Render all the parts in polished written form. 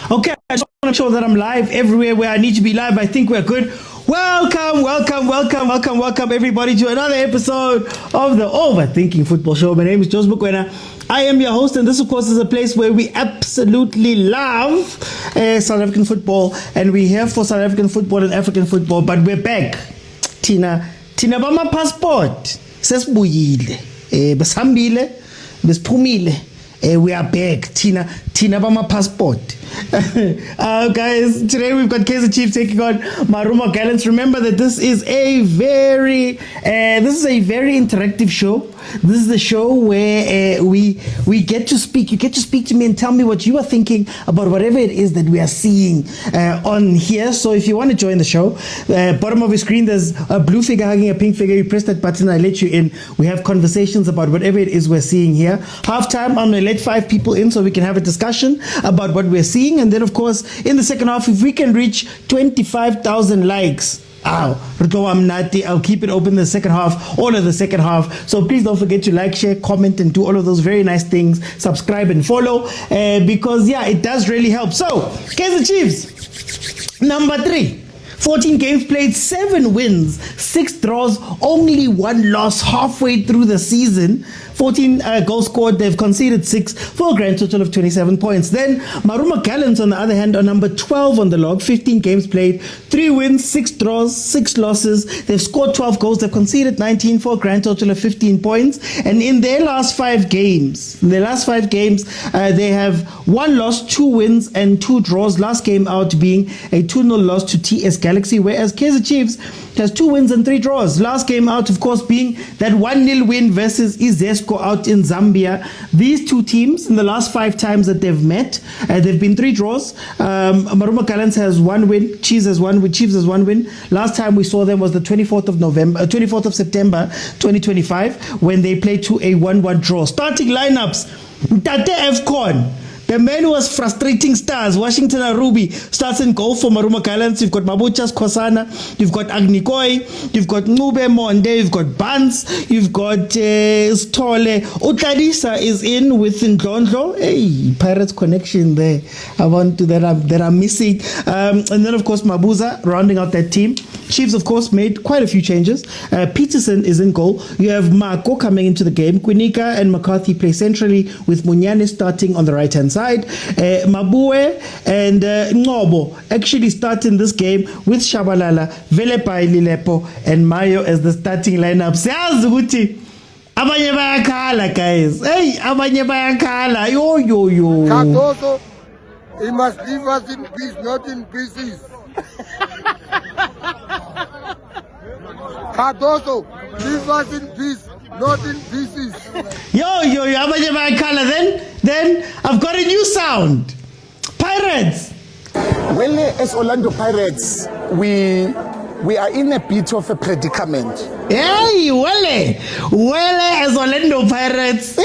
Okay, I just want to show that I'm live everywhere where I need to be live. I think we're good. Welcome, everybody, to another episode of the Overthinking Football Show. My name is Jose Mokwena. I am your host, and this, of course, is a place where we absolutely love South African football, and we're here for South African football and African football, but we're back. Tina bama passport. Sesibuyile. Besambile, besiphumile. We are back. Tina bama passport. Guys, today we've got Kaizer Chiefs taking on MARUMO GALLANTS. Remember that this is a very interactive show. This is the show where we get to speak. You get to speak to me and tell me what you are thinking about whatever it is that we are seeing on here. So if you want to join the show, bottom of your screen there's a blue figure hugging a pink figure. You press that button, I let you in. We have conversations about whatever it is we're seeing here. Halftime, I'm going to let 5 people in so we can have a discussion about what we're seeing. And then, of course, in the second half, if we can reach 25,000 likes, I'll keep it open the second half, all of the second half. So please don't forget to like, share, comment, and do all of those very nice things. Subscribe and follow, because, yeah, it does really help. So, Kaizer Chiefs, number 3. 14 games played, 7 wins, 6 draws, only 1 loss halfway through the season. 14 goals scored, they've conceded 6 for a grand total of 27 points. Then MARUMO GALLANTS, on the other hand, are number 12 on the log. 15 games played, 3 wins, 6 draws, 6 losses. They've scored 12 goals, they've conceded 19 for a grand total of 15 points. And in their last 5 games, they have 1 loss, 2 wins, and 2 draws. Last game out being a 2-0 loss to TS Galaxy, whereas Kaizer Chiefs has 2 wins and 3 draws. Last game out, of course, being that 1-0 win versus Izesco out in Zambia. These 2 teams, in the last 5 times that they've met, they've been 3 draws. MARUMO GALLANTS has 1 win. Chiefs has 1 win. Last time we saw them was the 24th of September 2025, when they played to a 1-1 draw. Starting lineups: Tate F-Con, the man who was frustrating stars, Washington Arubi, starts in goal for MARUMO GALLANTS. You've got Mabuchas Khosana, you've got Agnikoi, you've got Nube Monde, you've got Bans, you've got Stole. Utadisa is in with Ndlondlo. Hey, Pirates connection there. I want to that I'm missing. And then, of course, Mabuza rounding out that team. Chiefs, of course, made quite a few changes. Peterson is in goal. You have Marco coming into the game. Kwinika and McCarthy play centrally, with Munyane starting on the right-hand side. Mabue and Ngobo actually start in this game with Shabalala, Velepai Lilepo, and Mayo as the starting lineup. Siyazi abanye bayakhala, guys. Hey, abanye bayakhala. Yo. Cardoso, he must leave us in peace, not in pieces. Cardoso, leave us in peace, not in pieces. Yo, then I've got a new sound. Pirates. Well, as Orlando Pirates, we are in a bit of a predicament. Hey, well, as Orlando Pirates.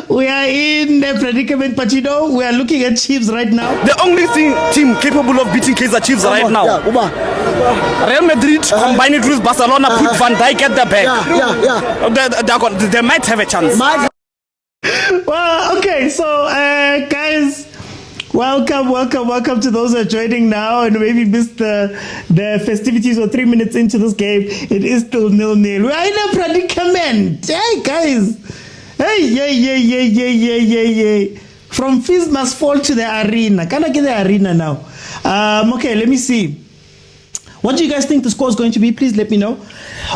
We are in a predicament, but we are looking at Chiefs right now. The only team capable of beating Kaizer Chiefs right now. Real Madrid combine it with Barcelona, put Van Dijk at the back. They might have a chance. Well, okay, so guys, welcome to those who are joining now and maybe missed the festivities or 3 minutes into this game. It is still 0-0. We are in a predicament. Hey, guys. Hey. From fees must fall to the arena. Can I get the arena now? Okay, let me see. What do you guys think the score is going to be? Please let me know.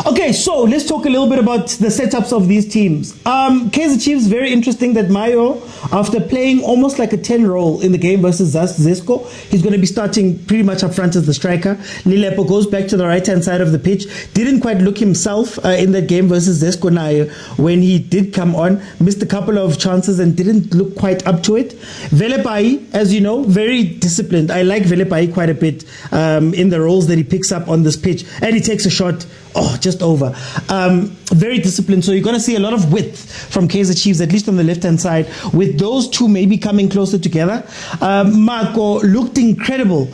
Okay, so let's talk a little bit about the setups of these teams. Kaizer Chiefs, very interesting that Mayo, after playing almost like a 10 role in the game versus Zesco, he's going to be starting pretty much up front as the striker. Lilepo goes back to the right-hand side of the pitch. Didn't quite look himself in that game versus Zesco now when he did come on. Missed a couple of chances and didn't look quite up to it. Velepai, as you know, very disciplined. I like Velepai quite a bit in the roles that he picks up on this pitch. And he takes a shot, just over. Very disciplined. So you're going to see a lot of width from Kaizer Chiefs, at least on the left-hand side, with those two maybe coming closer together. Marco looked incredible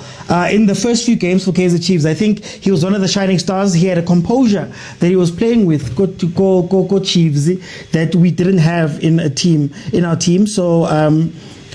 in the first few games for Kaizer Chiefs. I think he was one of the shining stars. He had a composure that he was playing with, go Chiefs, that we didn't have in our team. So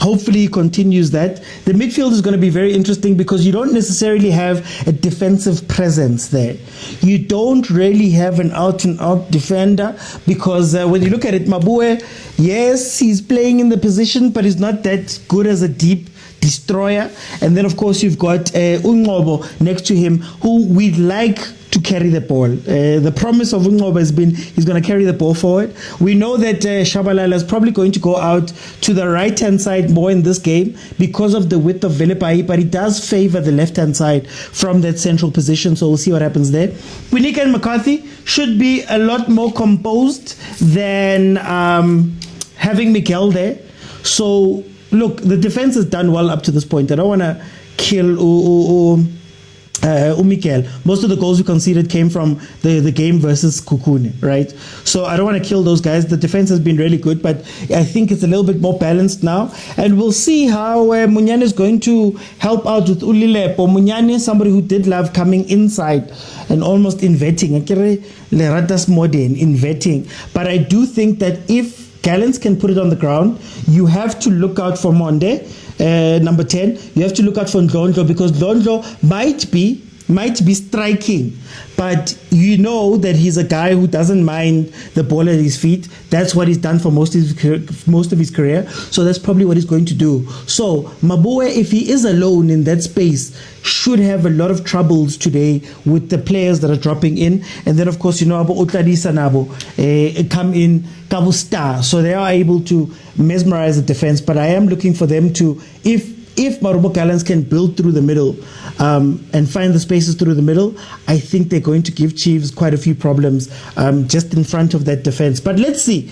Hopefully he continues that. The midfield is going to be very interesting because you don't necessarily have a defensive presence there. You don't really have an out-and-out defender because when you look at it, Mabue, yes, he's playing in the position, but he's not that good as a deep destroyer. And then, of course, you've got Ungobo next to him, who we'd like to carry the ball. The promise of Ungobo has been he's going to carry the ball forward. We know that Shabalala is probably going to go out to the right-hand side more in this game because of the width of Velepai, but he does favor the left-hand side from that central position, so we'll see what happens there. Winika and McCarthy should be a lot more composed than having Miguel there. So, look, the defense has done well up to this point. I don't want to kill Mikel. Most of the goals we conceded came from the game versus Kukune, right? So I don't want to kill those guys. The defense has been really good, but I think it's a little bit more balanced now. And we'll see how Munyane is going to help out with Ulilepo. Munyane, somebody who did love coming inside and almost inverting. Leratas modern, inverting. But I do think that if Gallants can put it on the ground, you have to look out for Monde. Number 10, you have to look out for Ndlondlo because Ndlondlo might be striking, but you know that he's a guy who doesn't mind the ball at his feet. That's what he's done for most of his career, so that's probably what he's going to do. So Mabue, if he is alone in that space, should have a lot of troubles today with the players that are dropping in. And then of course, you know, Abu Utladisa Nabo come in Cabo Star, so they are able to mesmerize the defense. But I am looking for them to, if MARUMO GALLANTS can build through the middle and find the spaces through the middle, I think they're going to give Chiefs quite a few problems just in front of that defense. But let's see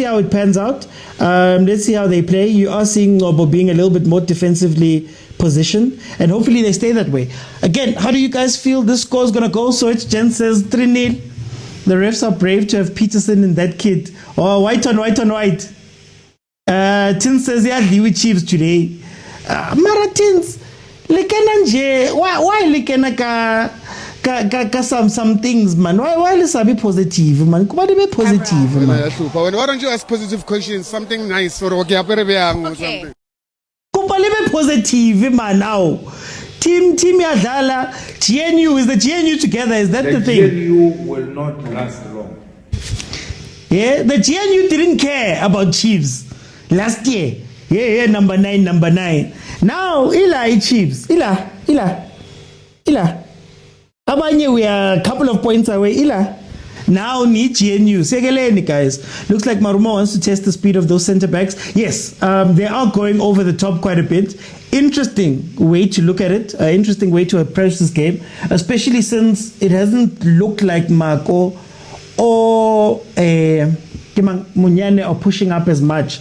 how it pans out. Let's see how they play. You are seeing Ngobo being a little bit more defensively positioned, and hopefully they stay that way. Again, how do you guys feel this score is going to go? So it's Jen says 3-0. The refs are brave to have Peterson in that kid. Oh, white on white. Tin says, yeah, Liwi Chiefs today. Maratins, lekena nje. Why lekena ka some things, man? Why let's be positive, man? Why be positive, man? Why don't you ask positive questions? Something nice or okay, or something. Be positive, man. Now, team Yadala, GNU, is the GNU together? Is that the thing? GNU will not last long. Yeah, the GNU didn't care about Chiefs last year. Yeah, number nine. Now, Chiefs. Abanye, we are a couple of points away. Now need GNU. Segeleni, guys. Looks like MARUMO wants to test the speed of those centre backs. Yes, they are going over the top quite a bit. Interesting way to look at it. Interesting way to approach this game, especially since it hasn't looked like Marco or Munyane are pushing up as much.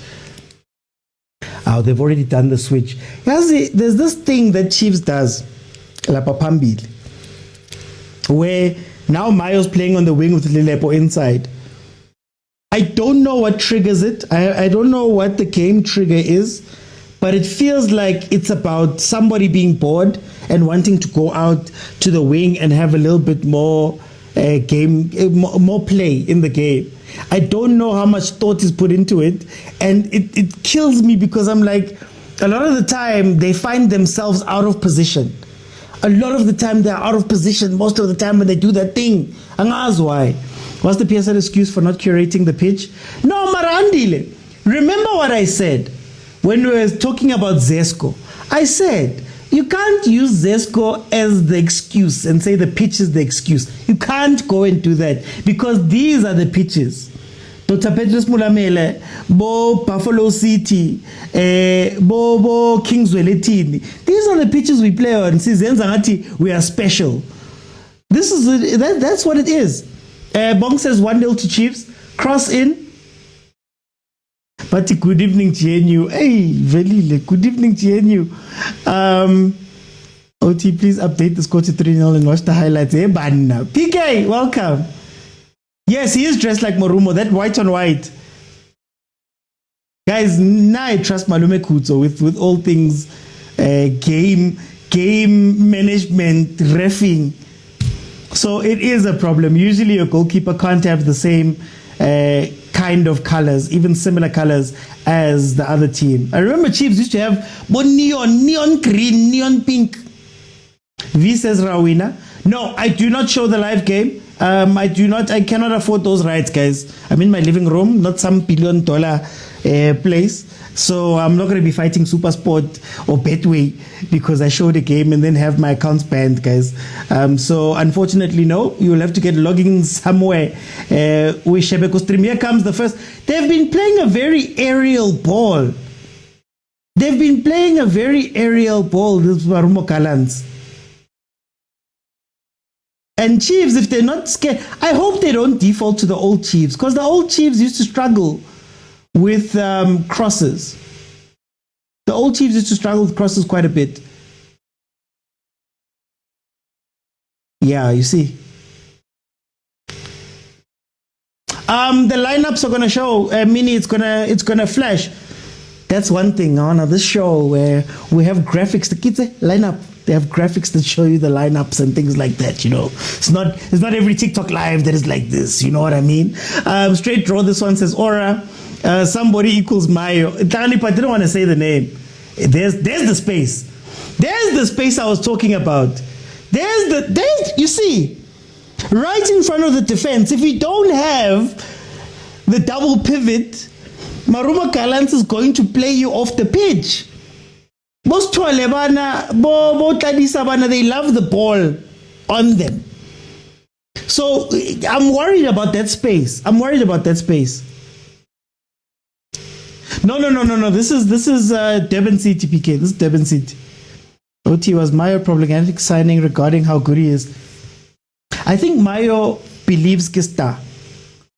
Oh, they've already done the switch. There's this thing that Chiefs does, Lapapambil, where now Mayo's playing on the wing with Lilepo inside. I don't know what triggers it. I don't know what the game trigger is, but it feels like it's about somebody being bored and wanting to go out to the wing and have a little bit more more play in the game. I don't know how much thought is put into it, and it kills me because I'm like, a lot of the time they find themselves out of position. A lot of the time they're out of position most of the time when they do that thing. And ask why. What's the PSL excuse for not curating the pitch? No, Marandile. Remember what I said when we were talking about Zesco? I said, you can't use Zesco as the excuse and say the pitch is the excuse. You can't go and do that because these are the pitches. Dr. Patrice Motsepe, Bo Buffalo City, Bo Kingswell. These are the pitches we play on. We are special. That's what it is. Bong says 1-0 to Chiefs. Cross in. But good evening, GNU. Hey, Velile. Good evening, GNU. OT, please update the score to 3-0 and watch the highlights. Hey, Banna. PK, welcome. Yes, he is dressed like MARUMO, that white on white. Guys, now I trust Malume Kuto with all things game management, reffing. So it is a problem. Usually a goalkeeper can't have the same kind of colors, even similar colors as the other team. I remember Chiefs used to have neon green, neon pink. V says Rawina. No, I do not show the live game. I cannot afford those rights, guys. I'm in my living room, not some $1 billion place. So I'm not going to be fighting Supersport or Betway because I show the game and then have my accounts banned, guys. So unfortunately, no, you will have to get logging somewhere. Shebeko stream. Here comes the first. They've been playing a very aerial ball. This MARUMO GALLANTS. And Chiefs, if they're not scared, I hope they don't default to the old Chiefs, because the old Chiefs used to struggle with crosses. The old Chiefs used to struggle with crosses quite a bit. Yeah, you see. The lineups are gonna show. Mini, it's gonna flash. That's one thing on this show where we have graphics. The kids lineup. They have graphics that show you the lineups and things like that, you know. It's not every TikTok live that is like this, you know what I mean? Straight draw, this one says Aura. Somebody equals Mayo. I didn't want to say the name. There's the space. There's the space I was talking about. You see, right in front of the defense, if you don't have the double pivot, MARUMO GALLANTS is going to play you off the pitch. Most they love the ball on them. So I'm worried about that space. No. This is Durban City, PK. This is Durban City. OT, was Mayo problematic signing regarding how good he is? I think Mayo believes he's a star,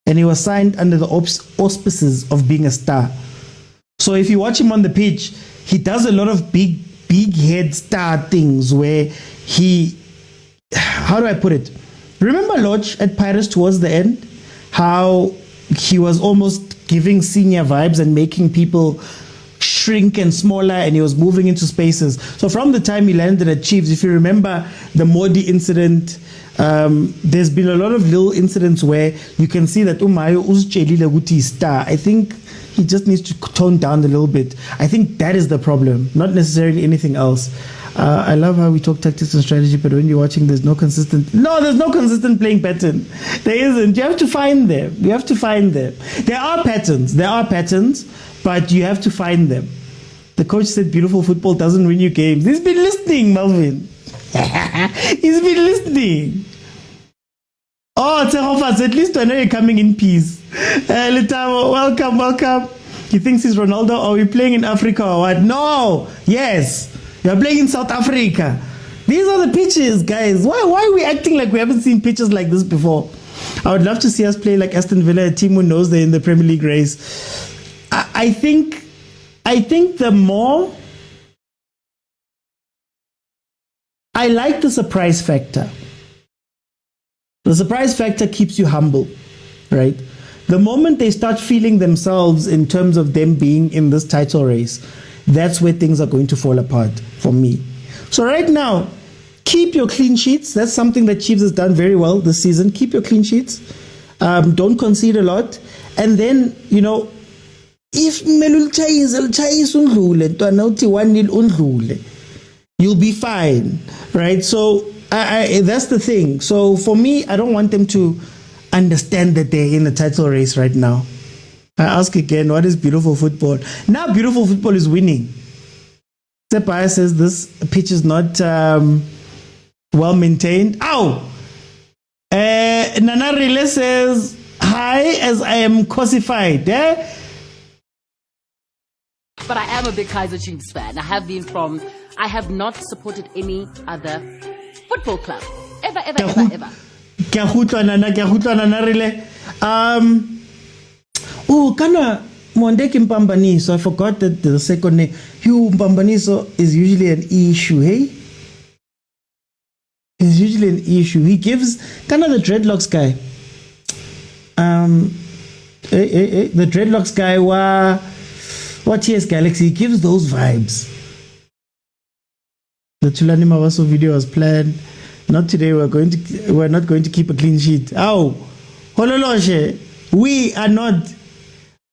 and he was signed under the auspices of being a star. So if you watch him on the pitch, he does a lot of big head star things where how do I put it? Remember Lodge at Pirates towards the end? How he was almost giving senior vibes and making people shrink and smaller, and he was moving into spaces. So from the time he landed at Chiefs, if you remember the Modi incident, there's been a lot of little incidents where you can see that Umayo Uzchelile Guti star. I think he just needs to tone down a little bit. I think that is the problem, not necessarily anything else. I love how we talk tactics and strategy, but when you're watching, there's no consistent playing pattern. There isn't. You have to find them. There are patterns, but you have to find them. The coach said beautiful football doesn't win you games. He's been listening, Melvin. He's been listening. Oh, Tsehofas, at least I know you're coming in peace. Letamo, welcome. He thinks he's Ronaldo. Are we playing in Africa or what? No. Yes. You're playing in South Africa. These are the pitches, guys. Why are we acting like we haven't seen pitches like this before? I would love to see us play like Aston Villa, a team who knows they're in the Premier League race. I think the more I like the surprise factor. The surprise factor keeps you humble, right? The moment they start feeling themselves in terms of them being in this title race, that's where things are going to fall apart for me. So right now, keep your clean sheets. That's something that Chiefs has done very well this season. Keep your clean sheets. Don't concede a lot. And then, if you'll be fine, right? So that's the thing. So for me, I don't want them to understand that they're in the title race right now. I ask again, what is beautiful football? Now beautiful football is winning. Sepaya says this pitch is not well maintained. Ow! Nana Rile says, hi, as I am cosified. But I am a big Kaizer Chiefs fan. I have not supported any other football club. Ever. Kana Mondeki Mpambaniso. I forgot that the second name. Hugh Mpambaniso is usually an issue, hey? It's usually an issue. He gives kind of the dreadlocks guy. The dreadlocks guy what TS Galaxy, he gives those vibes. The Tulani Mawaso video was planned. Not today. We're not going to keep a clean sheet. Ow, Hololoshe, we are not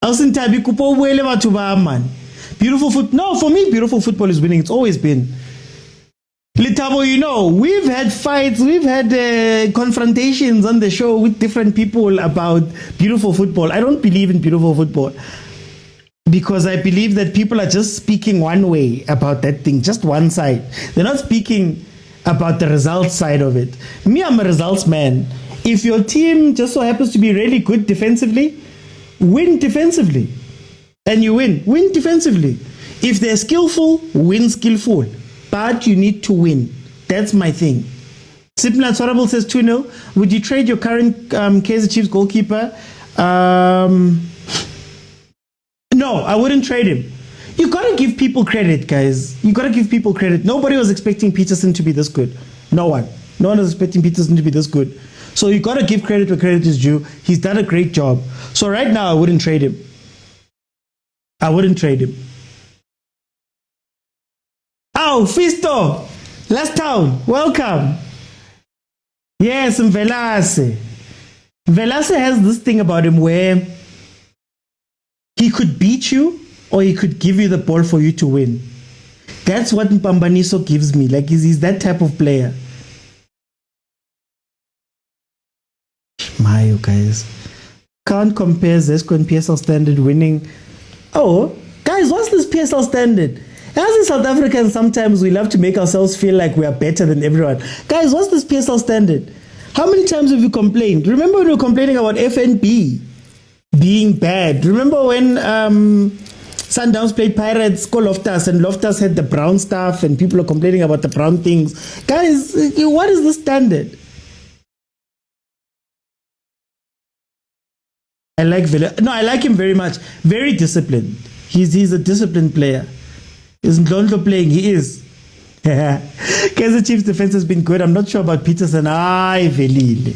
Awusintabi kupo ubuele batho ba man. Beautiful foot. No, for me, beautiful football is winning. It's always been. Litabo, you know, we've had fights, we've had confrontations on the show with different people about beautiful football. I don't believe in beautiful football because I believe that people are just speaking one way about that thing, just one side. They're not speaking about the results side of it. Me, I'm a results man. If your team just so happens to be really good defensively, win defensively. And you win. Win defensively. If they're skillful, win skillful. But you need to win. That's my thing. Simple and Sorable says 2-0. Would you trade your current Kaizer Chiefs goalkeeper? No, I wouldn't trade him. You got to give people credit, guys. You got to give people credit. Nobody was expecting Peterson to be this good. No one. No one was expecting Peterson to be this good. So you got to give credit where credit is due. He's done a great job. So right now, I wouldn't trade him. I wouldn't trade him. Oh, Fisto, last town, welcome. Yes, Mvelase. Mvelase has this thing about him where he could beat you or he could give you the ball for you to win. That's what Mpambaniso gives me. Like he's that type of player. My, you guys. Can't compare Zesco and PSL Standard winning. Oh, guys, what's this PSL Standard? As in South Africans, sometimes we love to make ourselves feel like we are better than everyone. Guys, what's this PSL Standard? How many times have you complained? Remember when we were complaining about FNB being bad? Remember when Sundowns played Pirates, called Loftus, and Loftus had the brown stuff and people are complaining about the brown things? Guys, what is the standard? I like him very much. Very disciplined. He's a disciplined player. Isn't Ndlondlo playing? He is. Kaizer Chiefs defense has been good. I'm not sure about Peterson. Ay, velile.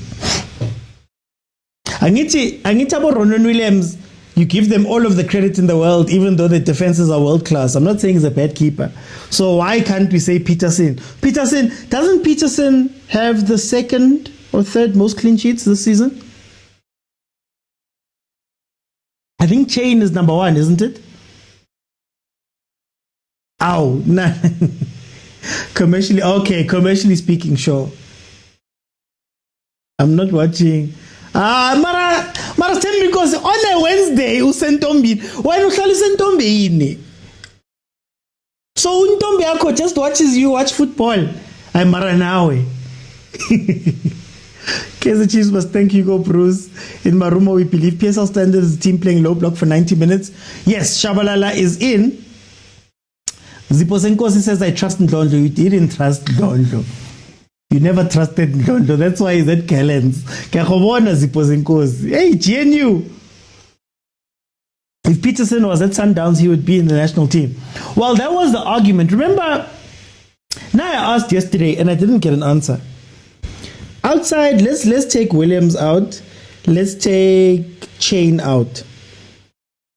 Angithi abo Ronan Williams, you give them all of the credit in the world, even though the defenses are world class. I'm not saying he's a bad keeper. So why can't we say Peterson? Doesn't Peterson have the second or third most clean sheets this season? I think Chain is number 1, isn't it? Ow, nah. Commercially speaking, sure. I'm not watching. Mara tell me because on a Wednesday, usentombi. Why not usentombi ini? So untombi ako just watches you watch football. I'm Mara nawe. Kaizer Chiefs must thank Hugo Bruce. In Marumo, we believe PSL Standard is a team playing low block for 90 minutes. Yes, Shabalala is in. Zipo Senkosi says, I trust Ndlondlo. You didn't trust Ndlondlo. You never trusted Ndlondlo. That's why he's at Gallants. Kayakobona Zipo Senkosi. Hey, GNU. If Peterson was at Sundowns, he would be in the national team. Well, that was the argument. Remember, now I asked yesterday and I didn't get an answer. Outside, let's take Williams out. Let's take Chain out.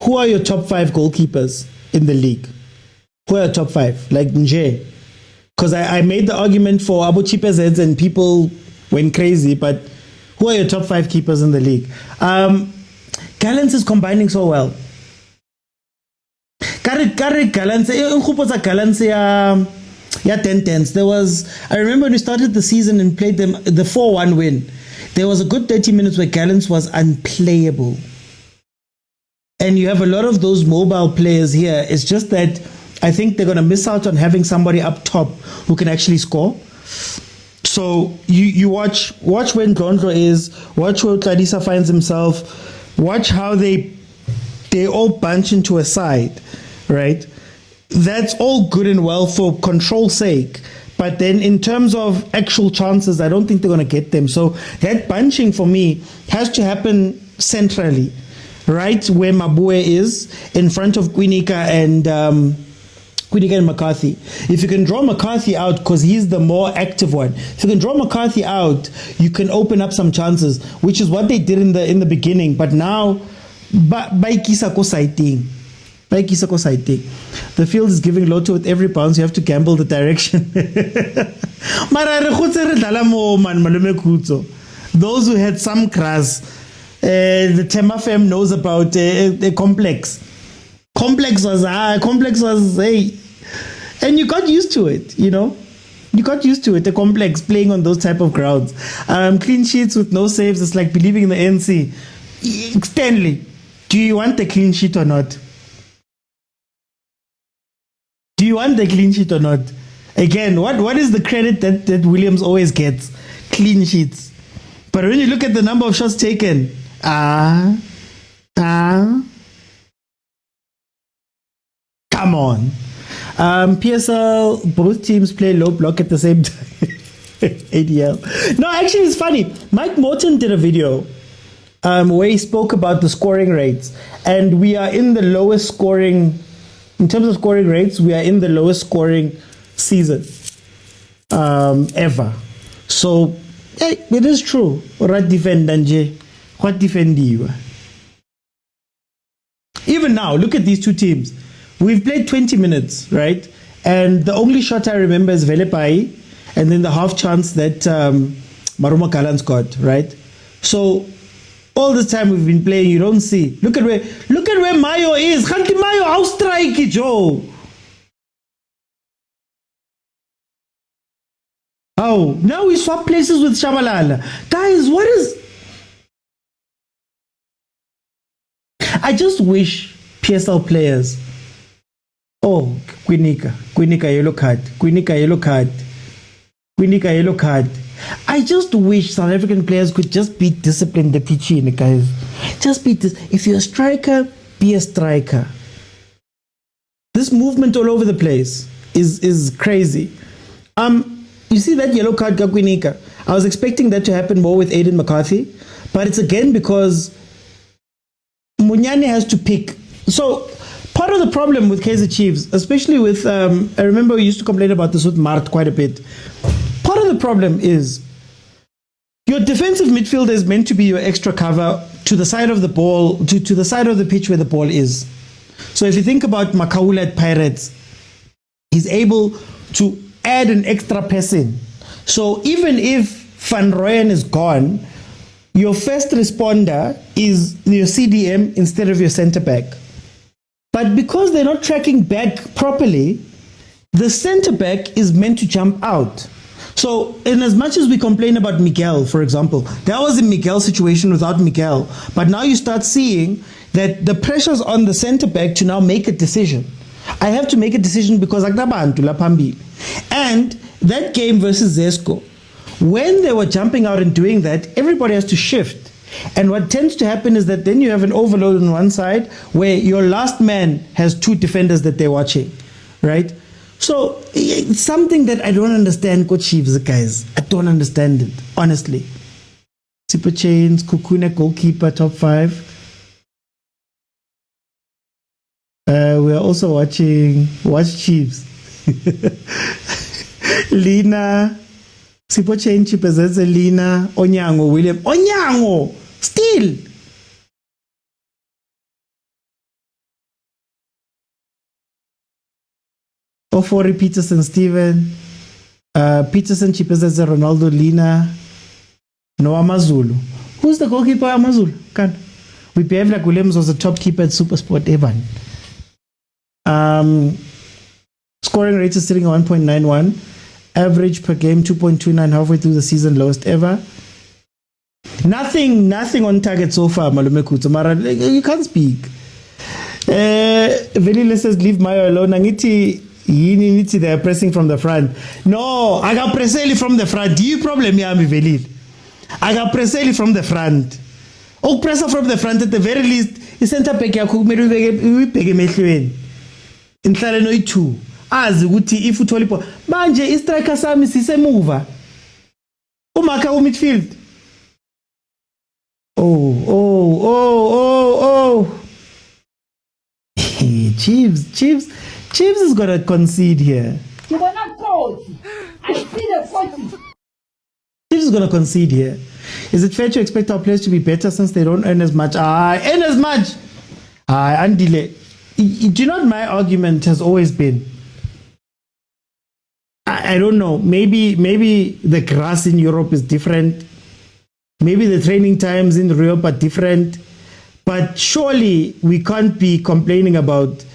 Who are your top 5 goalkeepers in the league? Who are your top 5? Like Nje. Because I made the argument for Abu Chipezeds and people went crazy, but who are your top 5 keepers in the league? Gallants is combining so well. Gallants, yeah, 10-10s. There was, I remember when we started the season and played them, the 4-1 win. There was a good 30 minutes where Gallants was unplayable. And you have a lot of those mobile players here. It's just that I think they're going to miss out on having somebody up top who can actually score. So you watch where Ndlondlo is, watch where Tladisa finds himself, watch how they all bunch into a side, right? That's all good and well for control's sake. But then in terms of actual chances, I don't think they're going to get them. So that bunching for me has to happen centrally, right where Mabue is, in front of Kwinika and McCarthy. If you can draw McCarthy out, because he's the more active one, if you can draw McCarthy out, you can open up some chances, which is what they did in the beginning. But now, by Kisako sighting. The field is giving Lotto with every bounce. You have to gamble the direction. Those who had some grass, the Tema fam knows about the complex. Complex was, hey. And you got used to it, you know. You got used to it, the complex, playing on those type of grounds. Clean sheets with no saves, it's like believing in the NC. Stanley, do you want the clean sheet or not? Do you want the clean sheet or not? Again, what is the credit that Williams always gets? Clean sheets. But when you look at the number of shots taken, come on. PSL, both teams play low block at the same time. ADL. No, actually, it's funny. Mike Morton did a video where he spoke about the scoring rates, and we are in the lowest scoring, in terms of scoring rates, we are in the lowest scoring season ever. So, hey, it is true. What defend Danje? What defend you? Even now, look at these two teams. We've played 20 minutes, right? And the only shot I remember is Velepai, and then the half chance that MARUMO GALLANTS got, right? So all this time we've been playing, you don't see. Look at where Mayo is. Khanti Mayo, how strike Joe? Oh, now we swap places with Shabalala. Guys, what is... I just wish PSL players... Oh, Kwinika, yellow card. Kwinika, yellow card. Kwinika, yellow card. I just wish South African players could just be disciplined, the pitching, guys. Just be this. If you're a striker, be a striker. This movement all over the place is crazy. You see that yellow card, Kwinika? I was expecting that to happen more with Aiden McCarthy, but it's again because Munyane has to pick. So part of the problem with Kaizer Chiefs, especially with, I remember we used to complain about this with Mart quite a bit. Part of the problem is your defensive midfielder is meant to be your extra cover to the side of the ball, to the side of the pitch where the ball is. So if you think about Makaula at Pirates, he's able to add an extra person. So even if Van Rooyen is gone, your first responder is your CDM instead of your centre back. But because they're not tracking back properly, the centre back is meant to jump out. So in as much as we complain about Miguel, for example, that was a Miguel situation without Miguel. But now you start seeing that the pressure's on the centre back to now make a decision. I have to make a decision because Agnabantu Lapambi. And that game versus Zesco, when they were jumping out and doing that, everybody has to shift. And what tends to happen is that then you have an overload on one side where your last man has two defenders that they're watching, right? So it's something that I don't understand, Coach Chiefs, guys. I don't understand it, honestly. Super Chains, Kukune goalkeeper, top 5. We're also Watch Chiefs. Lina, Super Chain Chipazeze, Lina, Onyango, William. Onyango! Still! Ofori, Peterson, Steven. Peterson, Chipazeze, Ronaldo, Lina. Noah Mazulu. Who's the goalkeeper at Mazulu? We behave like Williams was the top keeper at Supersport, Evan. Scoring rate is sitting at 1.91. Average per game 2.29, halfway through the season, lowest ever. Nothing on target so far, Malume Kutsumara. You can't speak. Velile says, leave Mayo alone. Nangiti, they're pressing from the front. No, I got Preseli from the front. Do you problem here, Velile? I got Preseli from the front. Oh, presser from the front at the very least. The center back, we peg him. Inhlale no 2 azi ukuthi if utholipo manje istriker sami sisemuva umaka ku midfield. Chiefs is gonna concede here. Chiefs is gonna concede here. Is it fair to expect our players to be better since they don't earn as much? Earn as much. Andile. Do you know what my argument has always been? I don't know. Maybe the grass in Europe is different. Maybe the training times in Rio are different, but surely we can't be complaining about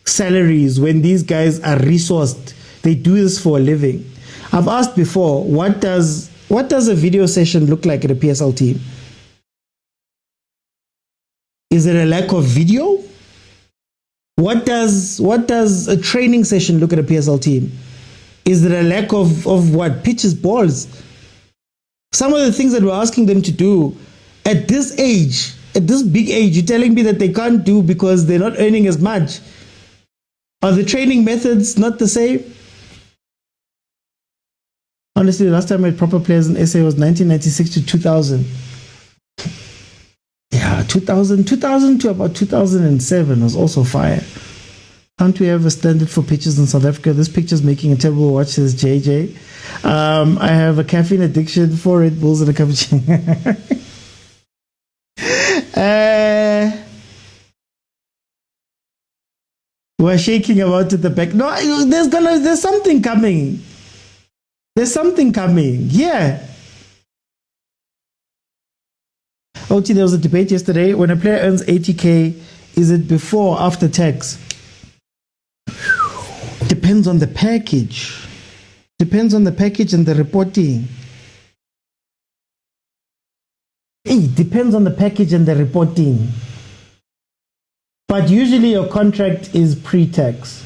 salaries when these guys are resourced. They do this for a living. I've asked before, what does a video session look like at a PSL team? Is it a lack of video? What does a training session look at a PSL team? Is it a lack of what? Pitches, balls? Some of the things that we're asking them to do at this age, at this big age, you're telling me that they can't do because they're not earning as much. Are the training methods not the same? Honestly, the last time I had proper players in SA was 1996 to 2000. Yeah, 2000 to about 2007 was also fire. Can't we have a standard for pitches in South Africa? This picture's making a terrible watch, says JJ. I have a caffeine addiction, 4 Red Bulls and a cappuccino. We're shaking about it at the back. No, there's something coming. There's something coming. Yeah. OT, there was a debate yesterday. When a player earns 80K, is it before or after tax? Depends on the package. Depends on the package and the reporting. It depends on the package and the reporting. But usually your contract is pre-tax.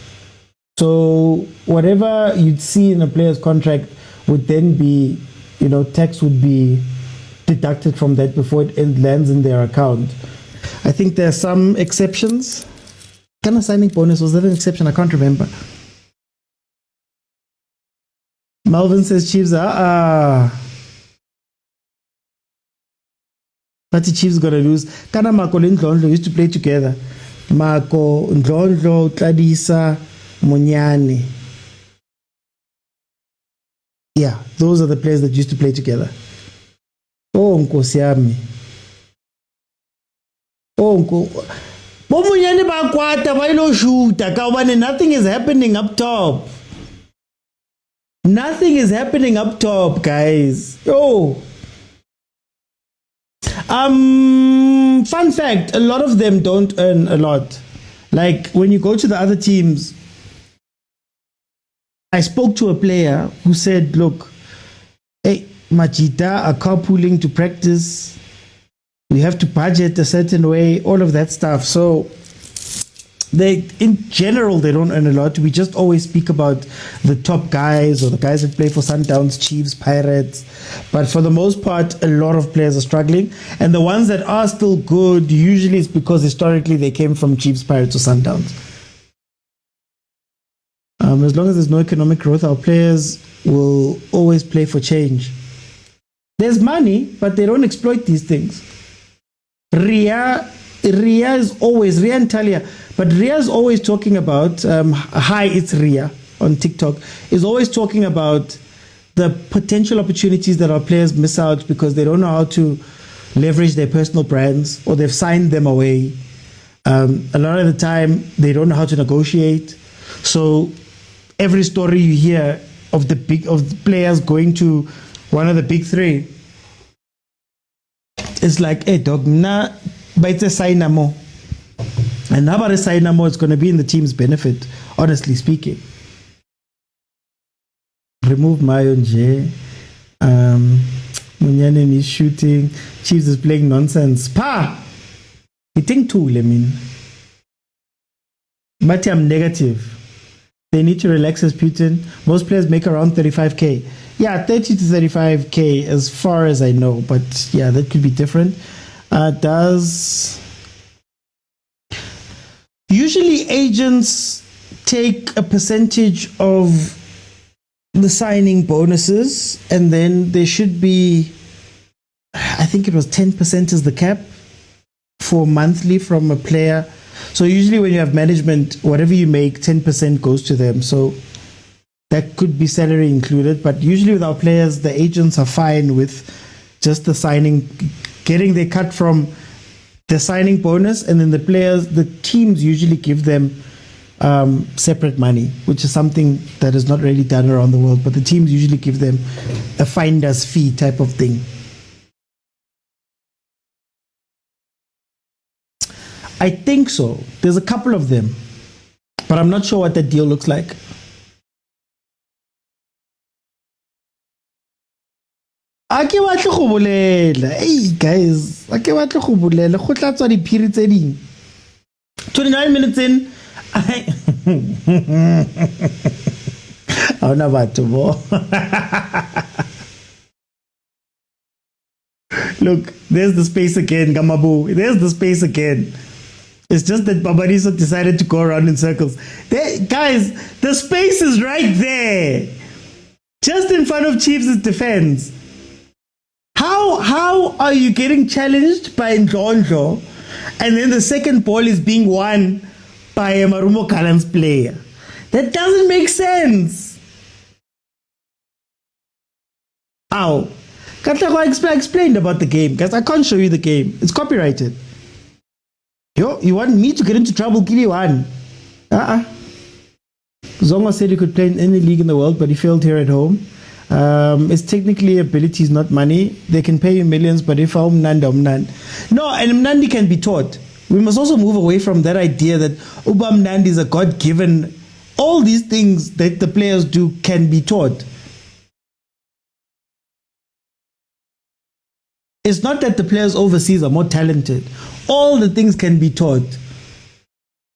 So whatever you'd see in a player's contract would then be, tax would be deducted from that before it lands in their account. I think there are some exceptions. Kind of signing bonus, was that an exception? I can't remember. Malvin says Chiefs but the Chiefs gotta lose. Kana Mako and Ndlondlo used to play together. Mako, Ndlondlo, Tladisa, Munyane. Yeah, those are the players that used to play together. Oh, Nkosiami. Oh, Munyane bakwata, bailo shoota, kawane, nothing is happening up top. Nothing is happening up top, guys. Oh. Fun fact, a lot of them don't earn a lot. Like when you go to the other teams, I spoke to a player who said, look, hey, Majida are carpooling to practice. We have to budget a certain way, all of that stuff. So in general, they don't earn a lot. We just always speak about the top guys or the guys that play for Sundowns, Chiefs, Pirates. But for the most part, a lot of players are struggling. And the ones that are still good, usually it's because historically they came from Chiefs, Pirates, or Sundowns. As long as there's no economic growth, our players will always play for change. There's money, but they don't exploit these things. Ria is always, Ria and Talia, but Ria is always talking about, hi, it's Ria on TikTok, is always talking about the potential opportunities that our players miss out because they don't know how to leverage their personal brands or they've signed them away. A lot of the time, they don't know how to negotiate. So every story you hear of the players going to one of the big three, it's like, hey dog, nah, but it's a sign more. And now about a sign more, it's going to be in the team's benefit, honestly speaking. Remove Mayo Nje. Munyane is shooting. Chiefs is playing nonsense. Pa! You think too, I mean. But I'm negative. They need to relax as Putin. Most players make around 35K. Yeah, 30 to 35K as far as I know. But yeah, that could be different. Usually agents take a percentage of the signing bonuses, and then there should be, I think it was 10% is the cap for monthly from a player. So usually when you have management, whatever you make, 10% goes to them. So that could be salary included, but usually with our players, the agents are fine with just the signing, getting their cut from the signing bonus, and then the teams usually give them separate money, which is something that is not really done around the world, but the teams usually give them a finder's fee type of thing. I think so. There's a couple of them, but I'm not sure what that deal looks like. Ake batle go bolela. Hey guys, ake batle go bolela. Go tla tswa diphiri tse ding. 29 minutes in. Haona batho bo. Look, there's the space again, Gamabu. There's the space again. It's just that Babariso decided to go around in circles. Guys, the space is right there. Just in front of Chiefs' defense. How are you getting challenged by Njonjo and then the second ball is being won by a MARUMO GALLANTS player? That doesn't make sense. Ow. I explained about the game, guys. I can't show you the game. It's copyrighted. Yo, you want me to get into trouble? Kili one. Zongo said he could play in any league in the world, but he failed here at home. It's technically abilities, not money. They can pay you millions, but if I'm Mnandi. No, and Mnandi can be taught. We must also move away from that idea that Uba Mnandi is a God-given. All these things that the players do can be taught. It's not that the players overseas are more talented. All the things can be taught.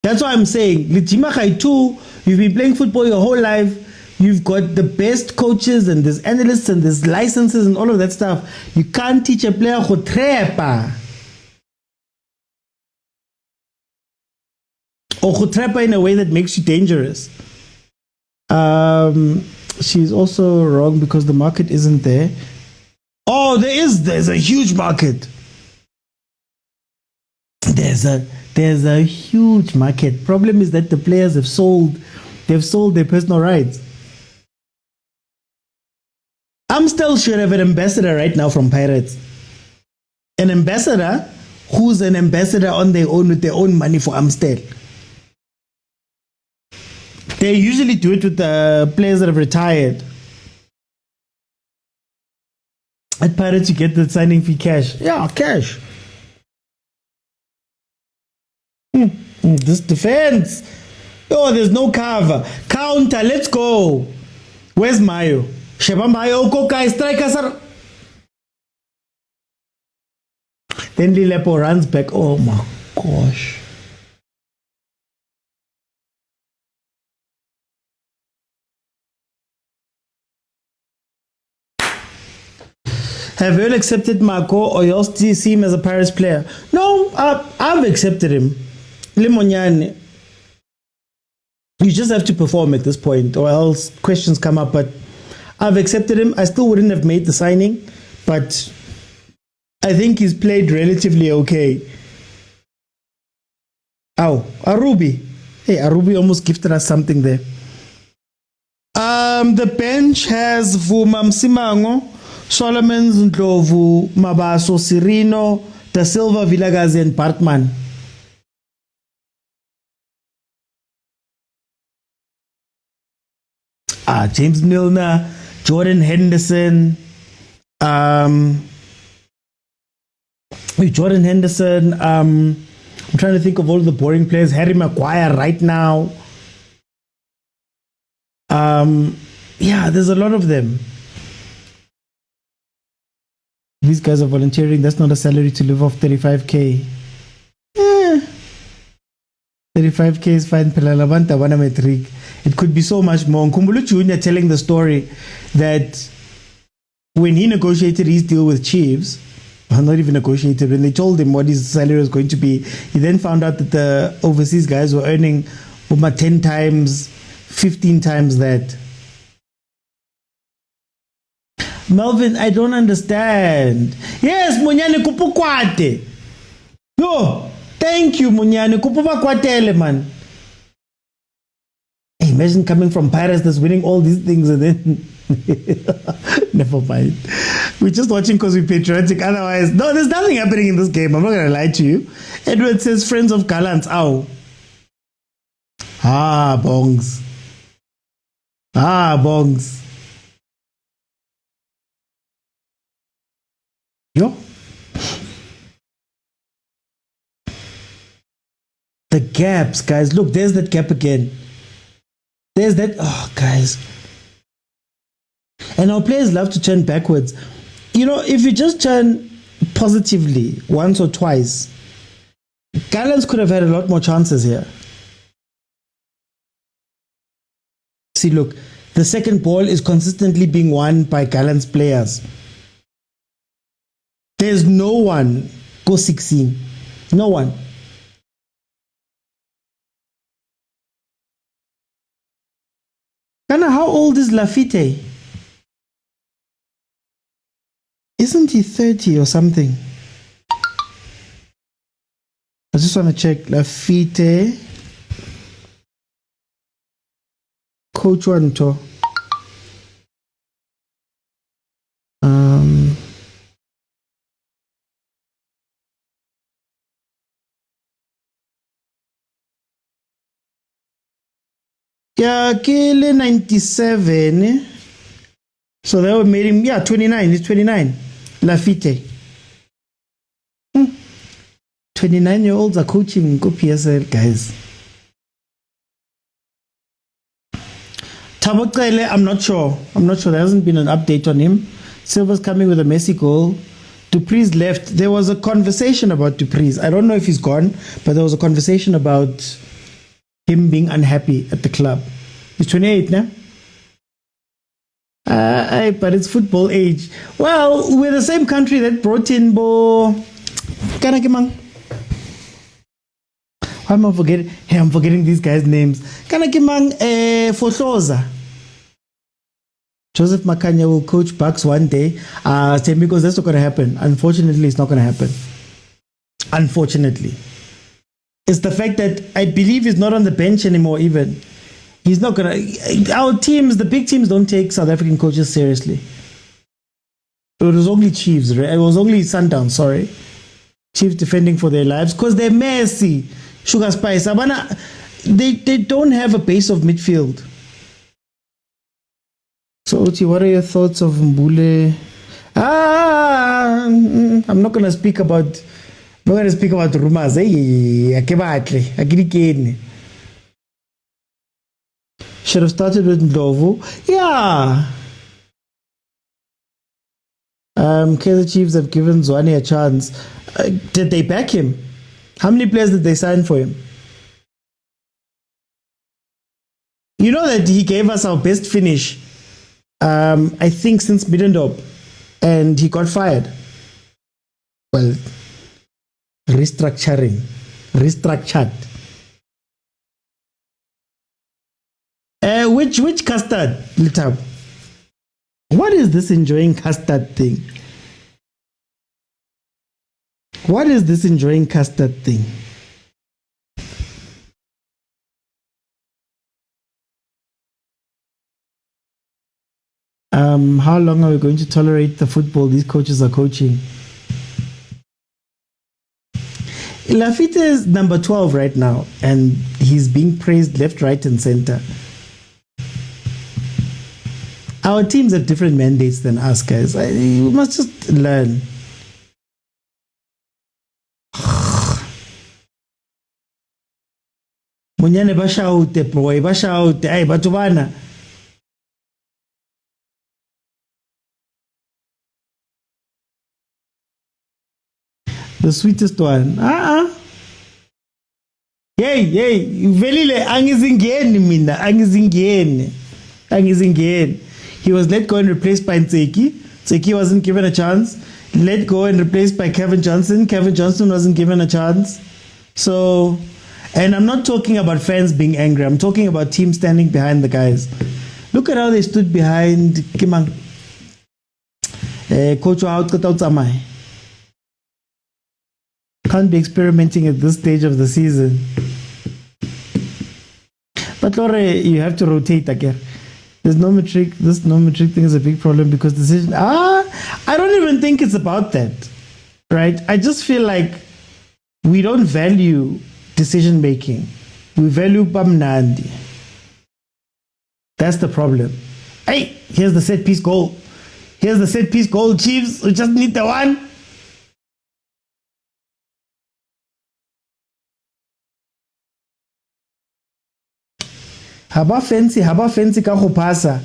That's why I'm saying, too, you've been playing football your whole life. You've got the best coaches and there's analysts and there's licenses and all of that stuff. You can't teach a player how to trepa. Or to trepa in a way that makes you dangerous. She's also wrong because the market isn't there. Oh, there's a huge market. There's a huge market. Problem is that the players they've sold their personal rights. Amstel should have an ambassador right now from Pirates. An ambassador who's an ambassador on their own with their own money for Amstel. They usually do it with the players that have retired. At Pirates, you get the signing fee cash. Yeah, cash. This defense. Oh, there's no cover. Counter, let's go. Where's Mayo? Sheba Mayo, Kokai, striker, sir. Then Lilepo runs back. Oh my gosh. Have you all accepted Marco or you all still see him as a Pirates player? No, I've accepted him. Limonyane. You just have to perform at this point or else questions come up, but I've accepted him. I still wouldn't have made the signing, but I think he's played relatively okay. Ow, Arubi. Hey, Arubi almost gifted us something there. The bench has Vuma Msimango, Solomon Ndlovu, Mabaso Sirino, Da Silva, Vilakazi, and Bartman. James Milner, Jordan Henderson, I'm trying to think of all the boring players. Harry Maguire right now. Yeah, there's a lot of them. These guys are volunteering. That's not a salary to live off. 35k. 35k is fine. It could be so much more. Nkumbulu Jr. telling the story that when he negotiated his deal with Chiefs, well, not even negotiated, when they told him what his salary was going to be, he then found out that the overseas guys were earning about 10 times, 15 times that. Melvin, I don't understand. Yes, Munyane kupukwate. No, thank you, Munyane kupukwatele, man. Hey, imagine coming from Pirates that's winning all these things and then never mind. We're just watching because we're patriotic. Otherwise, no, there's nothing happening in this game. I'm not gonna lie to you. Edward says friends of Gallants. Ow. Bongs. Bongs. Yo. The gaps, guys. Look, there's that gap again. There's that. Oh, guys. And our players love to turn backwards. You know, if you just turn positively once or twice, Gallants could have had a lot more chances here. See, look, the second ball is consistently being won by Gallants players. There's no one go 16. No one. Kana, how old is Lafite? Isn't he 30 or something? I just want to check. Lafite. Coach Wanto. Yeah, Kele 97. So they were made him, 29. He's 29. Lafite. 29-year-olds are coaching Go PSL, guys. Tabokele, I'm not sure. There hasn't been an update on him. Silva's coming with a Messi goal. Dupree's left. There was a conversation about Dupree's. I don't know if he's gone, but there was a conversation about him being unhappy at the club. He's 28 now. But it's football age. Well, we're the same country that brought in Bo. Kanakimang. Why am I forgetting? Hey, I'm forgetting these guys' names. Kanakimang for khoza. Joseph Makanya will coach Bucks one day. Because that's not going to happen. Unfortunately, it's not going to happen. Unfortunately. It's the fact that I believe he's not on the bench anymore even. He's not going to... Our teams, the big teams don't take South African coaches seriously. It was only Chiefs, right? It was only Sundowns, sorry. Chiefs defending for their lives because they're messy. Sugar Spice. They don't have a base of midfield. So, Oti, what are your thoughts of Mbule? I'm not going to speak about... I'm going to speak about rumors. Should have started with Ndlovu. Yeah. Kaizer Chiefs have given Zwane a chance. Did they back him? How many players did they sign for him? You know that he gave us our best finish, I think, since Middendorp, and he got fired. Well, restructured. Which custard, Litab? What is this enjoying custard thing? What is this enjoying custard thing? How long are we going to tolerate the football these coaches are coaching? Lafite is number 12 right now, and he's being praised left, right, and center. Our teams have different mandates than us, guys. We must just learn. Munyane bashaute, boy, bashaute. Ay, batubana. The sweetest one. Hey, velile angizingeni mina, angizingeni. He was let go and replaced by Ntseki. Ntseki wasn't given a chance. Let go and replaced by Kevin Johnson. Kevin Johnson wasn't given a chance. So, and I'm not talking about fans being angry. I'm talking about teams standing behind the guys. Look at how they stood behind Kimang. Coach out. Can't be experimenting at this stage of the season. But Lore, you have to rotate again. There's no metric. This no metric thing is a big problem because decision. I don't even think it's about that, right? I just feel like we don't value decision making. We value Bamnandi. That's the problem. Hey, here's the set piece goal. Chiefs. We just need the one. haba fancy ka go pasa.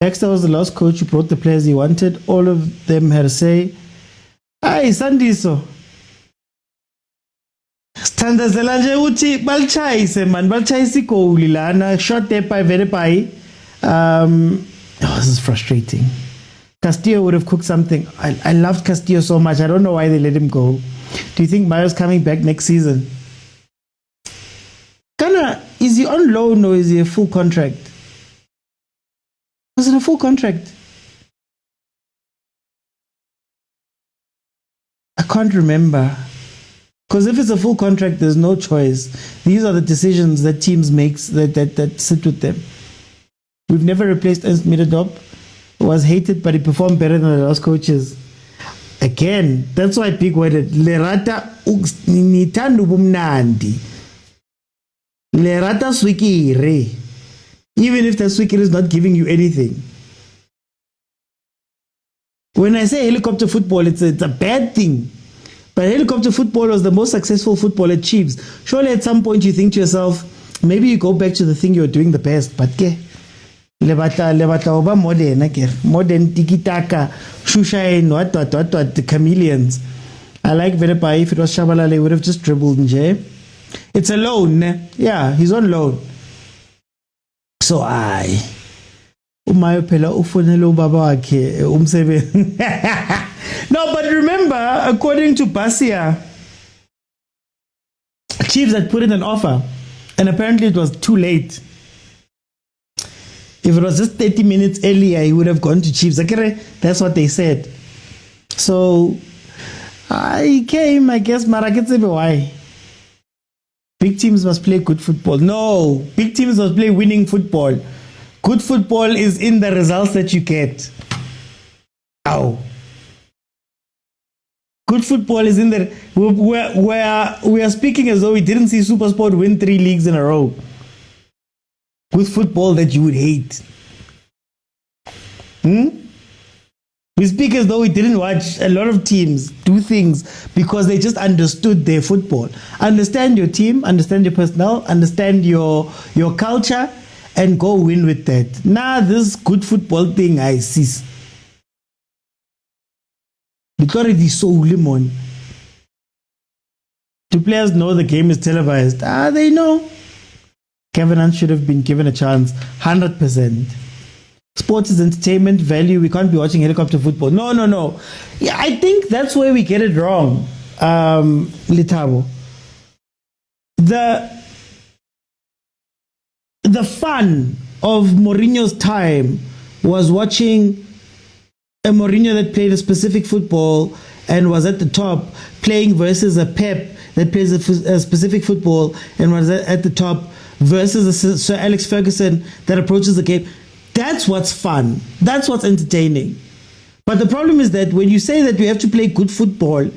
Baxter was the last coach who brought the players he wanted. All of them had a say. Ayi Sandiso. Standazela nje uthi balchayise man, balchayise igoli lana, shot there by Verepai. This is frustrating. Castillo would have cooked something. I loved Castillo so much. I don't know why they let him go. Do you think Mayo's coming back next season? Is he on loan or is he a full contract? Was it a full contract? I can't remember. Because if it's a full contract, there's no choice. These are the decisions that teams make that sit with them. We've never replaced Ernst Middendorp. Was hated, but he performed better than the last coaches. Again, that's why Big worded Lerata nitandu bumnandi. Lerata swikire. Even if the swikire is not giving you anything. When I say helicopter football, it's a bad thing. But helicopter football was the most successful football at Chiefs. Surely at some point you think to yourself, maybe you go back to the thing you're doing the best. But lebata oba modern tiki-taka, shushain, what, the chameleons. I like Verepai. If it was Shabalala, he would have just dribbled nje. It's a loan. Yeah, he's on loan. So Umayo phela ufonela ubaba wakhe umsebenzi. No, but remember, according to Basia, Chiefs had put in an offer, and apparently it was too late. If it was just 30 minutes earlier, he would have gone to Chiefs. That's what they said. So he came, I guess, Maraketsebe, why? Big teams must play good football. No, big teams must play winning football. Good football is in the results that you get. Ow. Good football is in there. We are speaking as though we didn't see Supersport win 3 leagues in a row. Good football that you would hate. We speak as though we didn't watch a lot of teams do things because they just understood their football. Understand your team, understand your personnel, understand your culture, and go win with that. Now this good football thing I see. Because it is so lemon. Do players know the game is televised? They know. Gavin should have been given a chance. 100%. Sports is entertainment value. We can't be watching helicopter football. No. Yeah, I think that's where we get it wrong. Litabo. The fun of Mourinho's time was watching a Mourinho that played a specific football and was at the top, playing versus a Pep that plays a specific football and was at the top, versus a Sir Alex Ferguson that approaches the game. That's what's fun. That's what's entertaining. But the problem is that when you say that you have to play good football,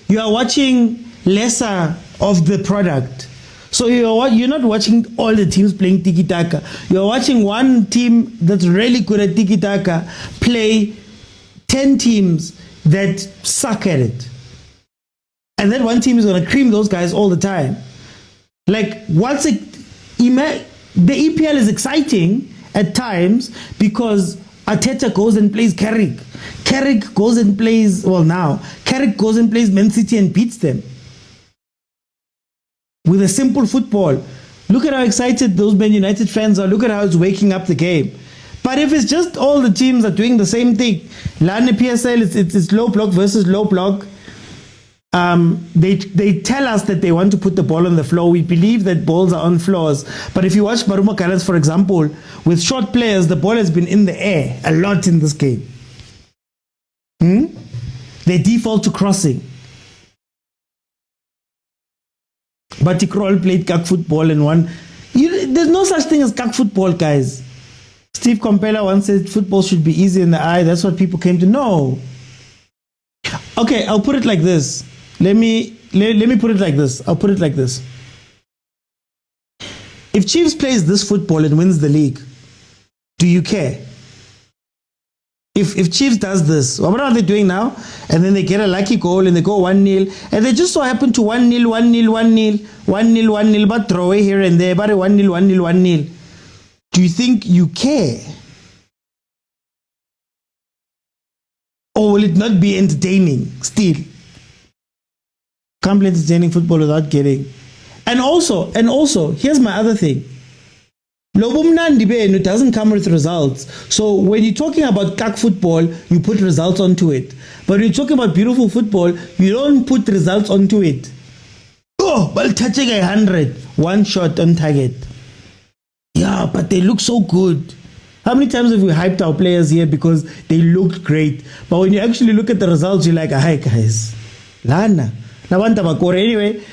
you are watching lesser of the product. So you're not watching all the teams playing tiki-taka. You're watching one team that's really good at tiki-taka play 10 teams that suck at it. And that one team is going to cream those guys all the time. Like, the EPL is exciting at times because Arteta goes and plays Carrick. Carrick goes and plays Man City and beats them. With a simple football. Look at how excited those Man United fans are. Look at how it's waking up the game. But if it's just all the teams are doing the same thing, Lane PSL, it's low block versus low block. They tell us that they want to put the ball on the floor. We believe that balls are on floors. But if you watch MARUMO GALLANTS, for example, with short players, the ball has been in the air a lot in this game. They default to crossing. But Tikrol played CAF football and won. There's no such thing as CAF football, guys. Steve Compella once said football should be easy in the eye. That's what people came to know. Okay, I'll put it like this. Let me put it like this. I'll put it like this. If Chiefs plays this football and wins the league, do you care? If Chiefs does this, what are they doing now? And then they get a lucky goal and they go 1-0, and they just so happen to 1-0, 1-0, 1-0, 1-0, 1-0, but throw away here and there, but 1-0, 1-0, 1-0. Do you think you care? Or will it not be entertaining still? Can't play entertaining football without getting. And also, here's my other thing. Lobumnandi benu doesn't come with results. So when you're talking about CAF football, you put results onto it. But when you're talking about beautiful football, you don't put results onto it. Oh, well, touching 100, one shot on target. Yeah, but they look so good. How many times have we hyped our players here because they looked great? But when you actually look at the results, you're like, hi guys, Lana. Anyway,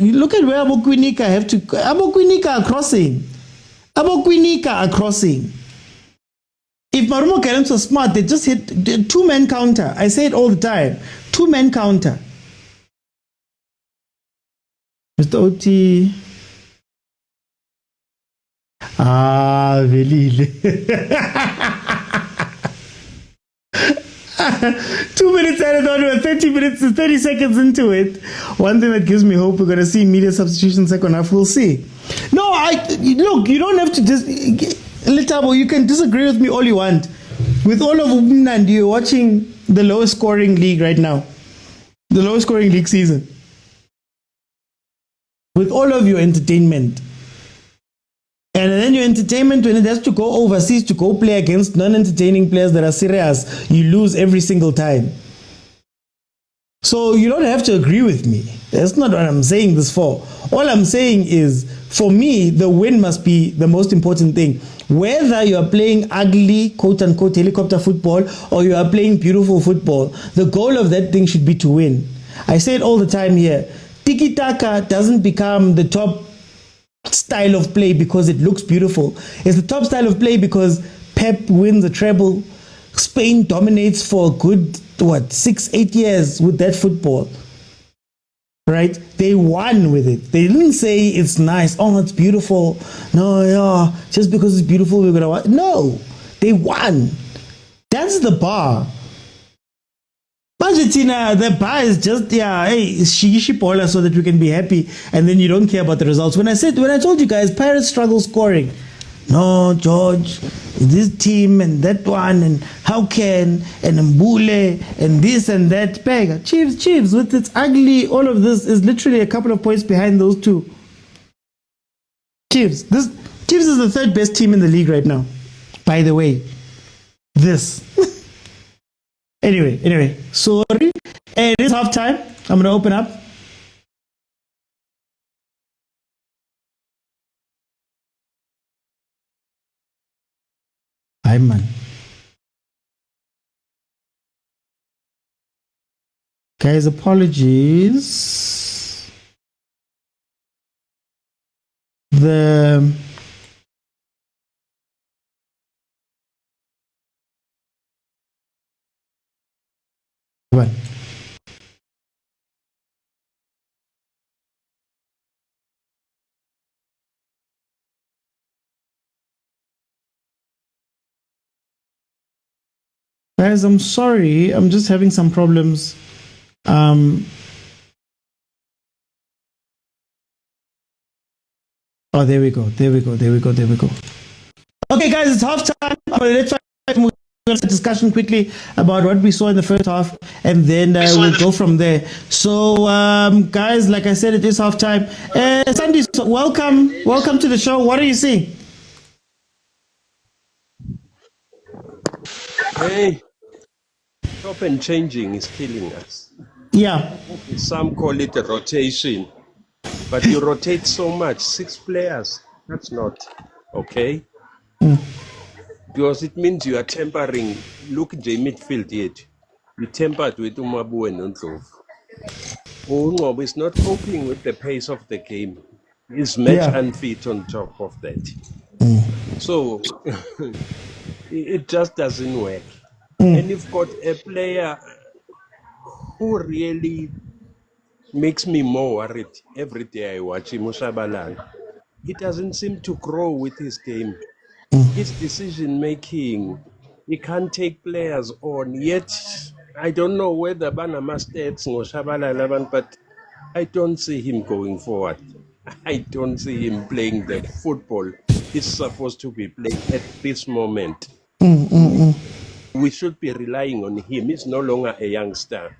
you look at where Mokwena have to. Mokwena are crossing. Mokwena are crossing. If MARUMO GALLANTS were smart, they just hit the two-man counter. I say it all the time. Two-man counter. Mr. OT. Velile. 2 minutes added on, we're 30 seconds into it. One thing that gives me hope, we're going to see media substitution second half. We'll see. No, look, you don't have to just, Litabo, you can disagree with me all you want. With all of Umnandi, you're watching the lowest scoring league right now. The lowest scoring league season. With all of your entertainment. And then your entertainment, when it has to go overseas to go play against non-entertaining players that are serious, you lose every single time. So you don't have to agree with me. That's not what I'm saying this for. All I'm saying is, for me, the win must be the most important thing. Whether you are playing ugly, quote-unquote, helicopter football, or you are playing beautiful football, the goal of that thing should be to win. I say it all the time here. Tiki-taka doesn't become the top style of play because it looks beautiful. It's the top style of play because Pep wins a treble. Spain dominates for a good, 6-8 years with that football. Right? They won with it. They didn't say it's nice. Oh, it's beautiful. No, yeah, just because it's beautiful, we're going to win. No, they won. That's the bar. Budgetina, the bar is just, hey, shishi pola so that we can be happy, and then you don't care about the results. When I told you guys, Pirates struggle scoring. No, George, this team and that one, and how can, and Mbule, and this and that. Pega, Chiefs, with its ugly, all of this is literally a couple of points behind those two. Chiefs is the third best team in the league right now. By the way, this. Anyway, sorry. It is half time. I'm going to open up. Hi, man. Guys, apologies. What? Guys, I'm sorry. I'm just having some problems. Oh, there we go. Okay, guys, it's half time. Let's try to a discussion quickly about what we saw in the first half, and then we'll go from there. So, guys, like I said, it is half time. Sandy, welcome to the show. What are you seeing? Hey, top and changing is killing us. Yeah. Some call it a rotation, but you rotate so much, 6 players. That's not okay. Because it means you are tempering. Look at the midfield yet. You tempered with Umabu and Ndlovu. Ungob is not coping with the pace of the game. He's match unfit on top of that. So it just doesn't work. And you've got a player who really makes me more worried every day I watch him, Mushabalala. He doesn't seem to grow with his game. His decision making, He can't take players on. Yet, I don't know whether Banama States or Shabalala, but I don't see him going forward. I don't see him playing the football he's supposed to be playing at this moment. We should be relying on him. He's no longer a youngster.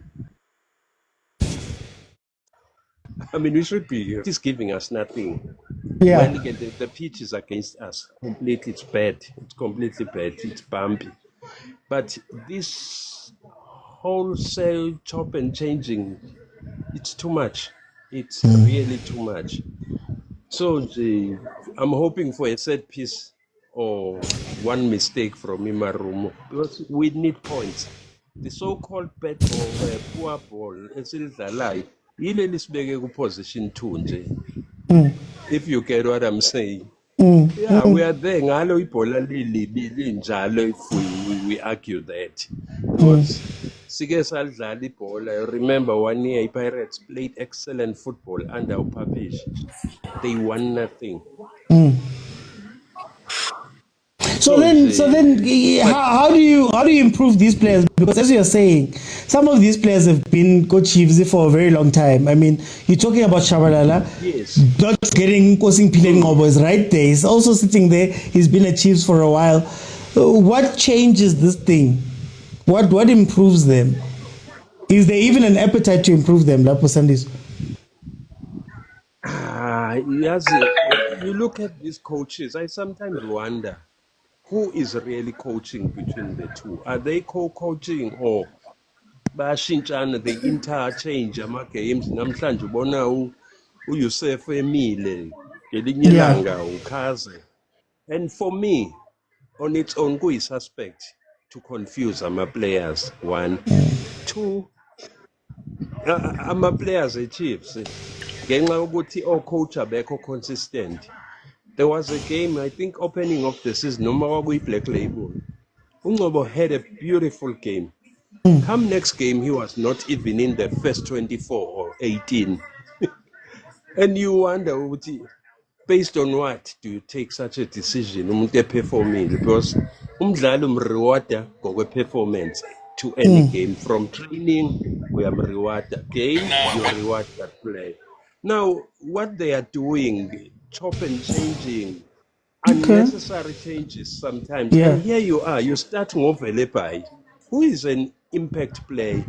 I mean, we should be. He's giving us nothing. Yeah. When the pitch is against us, completely it's bad. It's completely bad. It's bumpy. But this wholesale chop and changing, it's too much. It's really too much. So I'm hoping for a set piece or one mistake from MARUMO, because we need points. The so-called bad ball, poor ball, esilidlalayo, yile lisibeke ku-position 2 nje. If you get what I'm saying. Yeah, we are there. Ngalo ibhola linjalo if we argue that. Because sike salidlala ibhola. Remember 1 year Pirates played excellent football under Upapesh. They won nothing. So then, how do you improve these players? Because as you're saying, some of these players have been coach Chiefs for a very long time. I mean, you're talking about Shabalala. Yes. Not getting Kosing Pileng Ngobo is right there. He's also sitting there. He's been at Chiefs for a while. What changes this thing? What improves them? Is there even an appetite to improve them, Lapo Sandis? Yes, you look at these coaches, I sometimes wonder who is really coaching between the two. Are they co-coaching or bayashintshana, they interchange ama-games? Namhlanje ubona uYusuf Emile, ngelinye ilanga uKhaze. And for me, on its own, kuyi-suspect to confuse ama-players, 1. 2, ama-players e-Chiefs, ngenxa yokuthi o-coach abekho consistent. There was a game, I think, opening of the season, noma kwakuyi-Black Label. Ungcobo had a beautiful game. Come next game, he was not even in the first 24 or 18. And you wonder, based on what do you take such a decision? Umuntu performing, because umdlali umrewarda ngokwe-performance to any game. From training, we are rewarded. Game, you reward that play. Now, what they are doing, chop and changing, unnecessary changes sometimes. Yeah. And here you are, you start Ngobelepai, who is an impact play.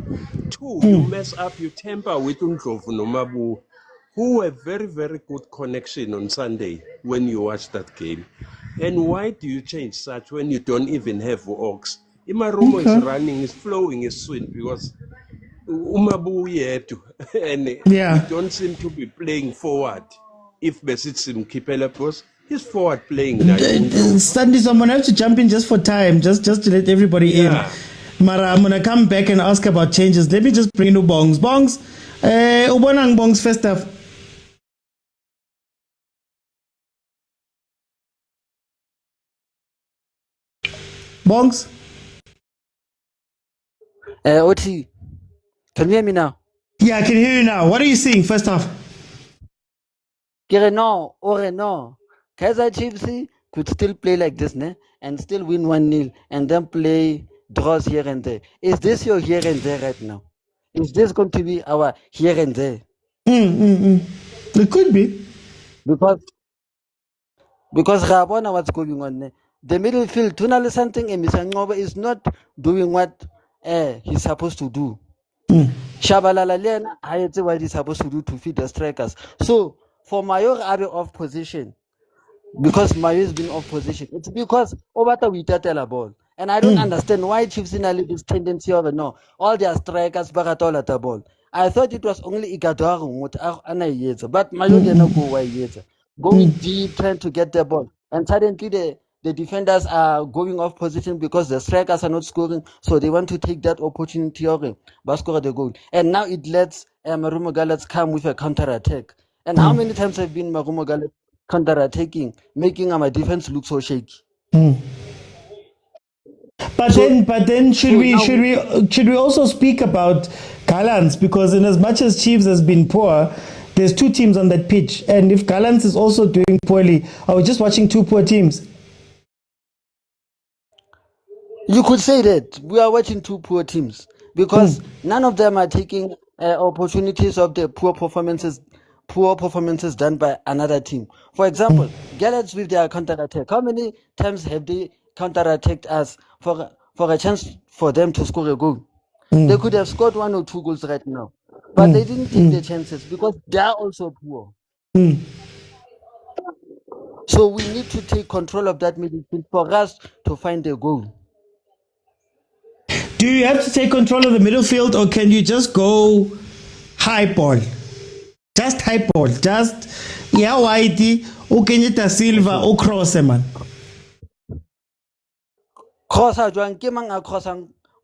2, you mess up, you temper with Undlovu Nomabu, who have very, very good connection on Sunday when you watch that game. And why do you change such when you don't even have Oaks? MARUMO is running, is flowing, is sweet, because Umabu yetu, and he don't seem to be playing forward. If Besitsim Kipela post, he's forward playing now. Sunday, so I'm gonna have to jump in just for time, just to let everybody in. Mara, I'm gonna come back and ask about changes. Let me just bring in Bongs. Bongs, Ubonang Bongs first off. Bongs? Oti, can you hear me now? Yeah, I can hear you now. What are you seeing first off? No, Kaizer Chiefs could still play like this, ne? And still win 1-0 and then play draws here and there. Is this your here and there right now? Is this going to be our here and there? It could be. Because Rabona, what's going on? Ne? The middle field, Tunali something, and Mr. is not doing what he's supposed to do. Shabalala Lena, I say what he's supposed to do to feed the strikers. So for Mayor Abe off position, because Mayo has been off position, it's because Obata we tatela ball. And I don't understand why Chiefs in this tendency of no, all their strikers back all at the ball. I thought it was only Igadoru, but Mayo didn't go away. Going deep, trying to get the ball. And suddenly the defenders are going off position because the strikers are not scoring. So they want to take that opportunity but score the goal. And now it lets MARUMO GALLANTS come with a counter-attack. And how many times have been MARUMO GALLANTS counter-attacking, making my defense look so shaky? But then should we also speak about Gallants, because in as much as Chiefs has been poor, there's 2 teams on that pitch, and if Gallants is also doing poorly, are we just watching 2 poor teams? You could say that we are watching two poor teams because none of them are taking opportunities of the poor performances done by another team. For example, Gallants with their counter-attack. How many times have they counter-attacked us for a chance for them to score a goal? They could have scored 1 or 2 goals right now, but they didn't take the chances because they are also poor. So we need to take control of that midfield for us to find a goal. Do you have to take control of the middle field, or can you just go high ball? Just high ball. Just whitey, Kenyata Silva, or cross, man. Khoza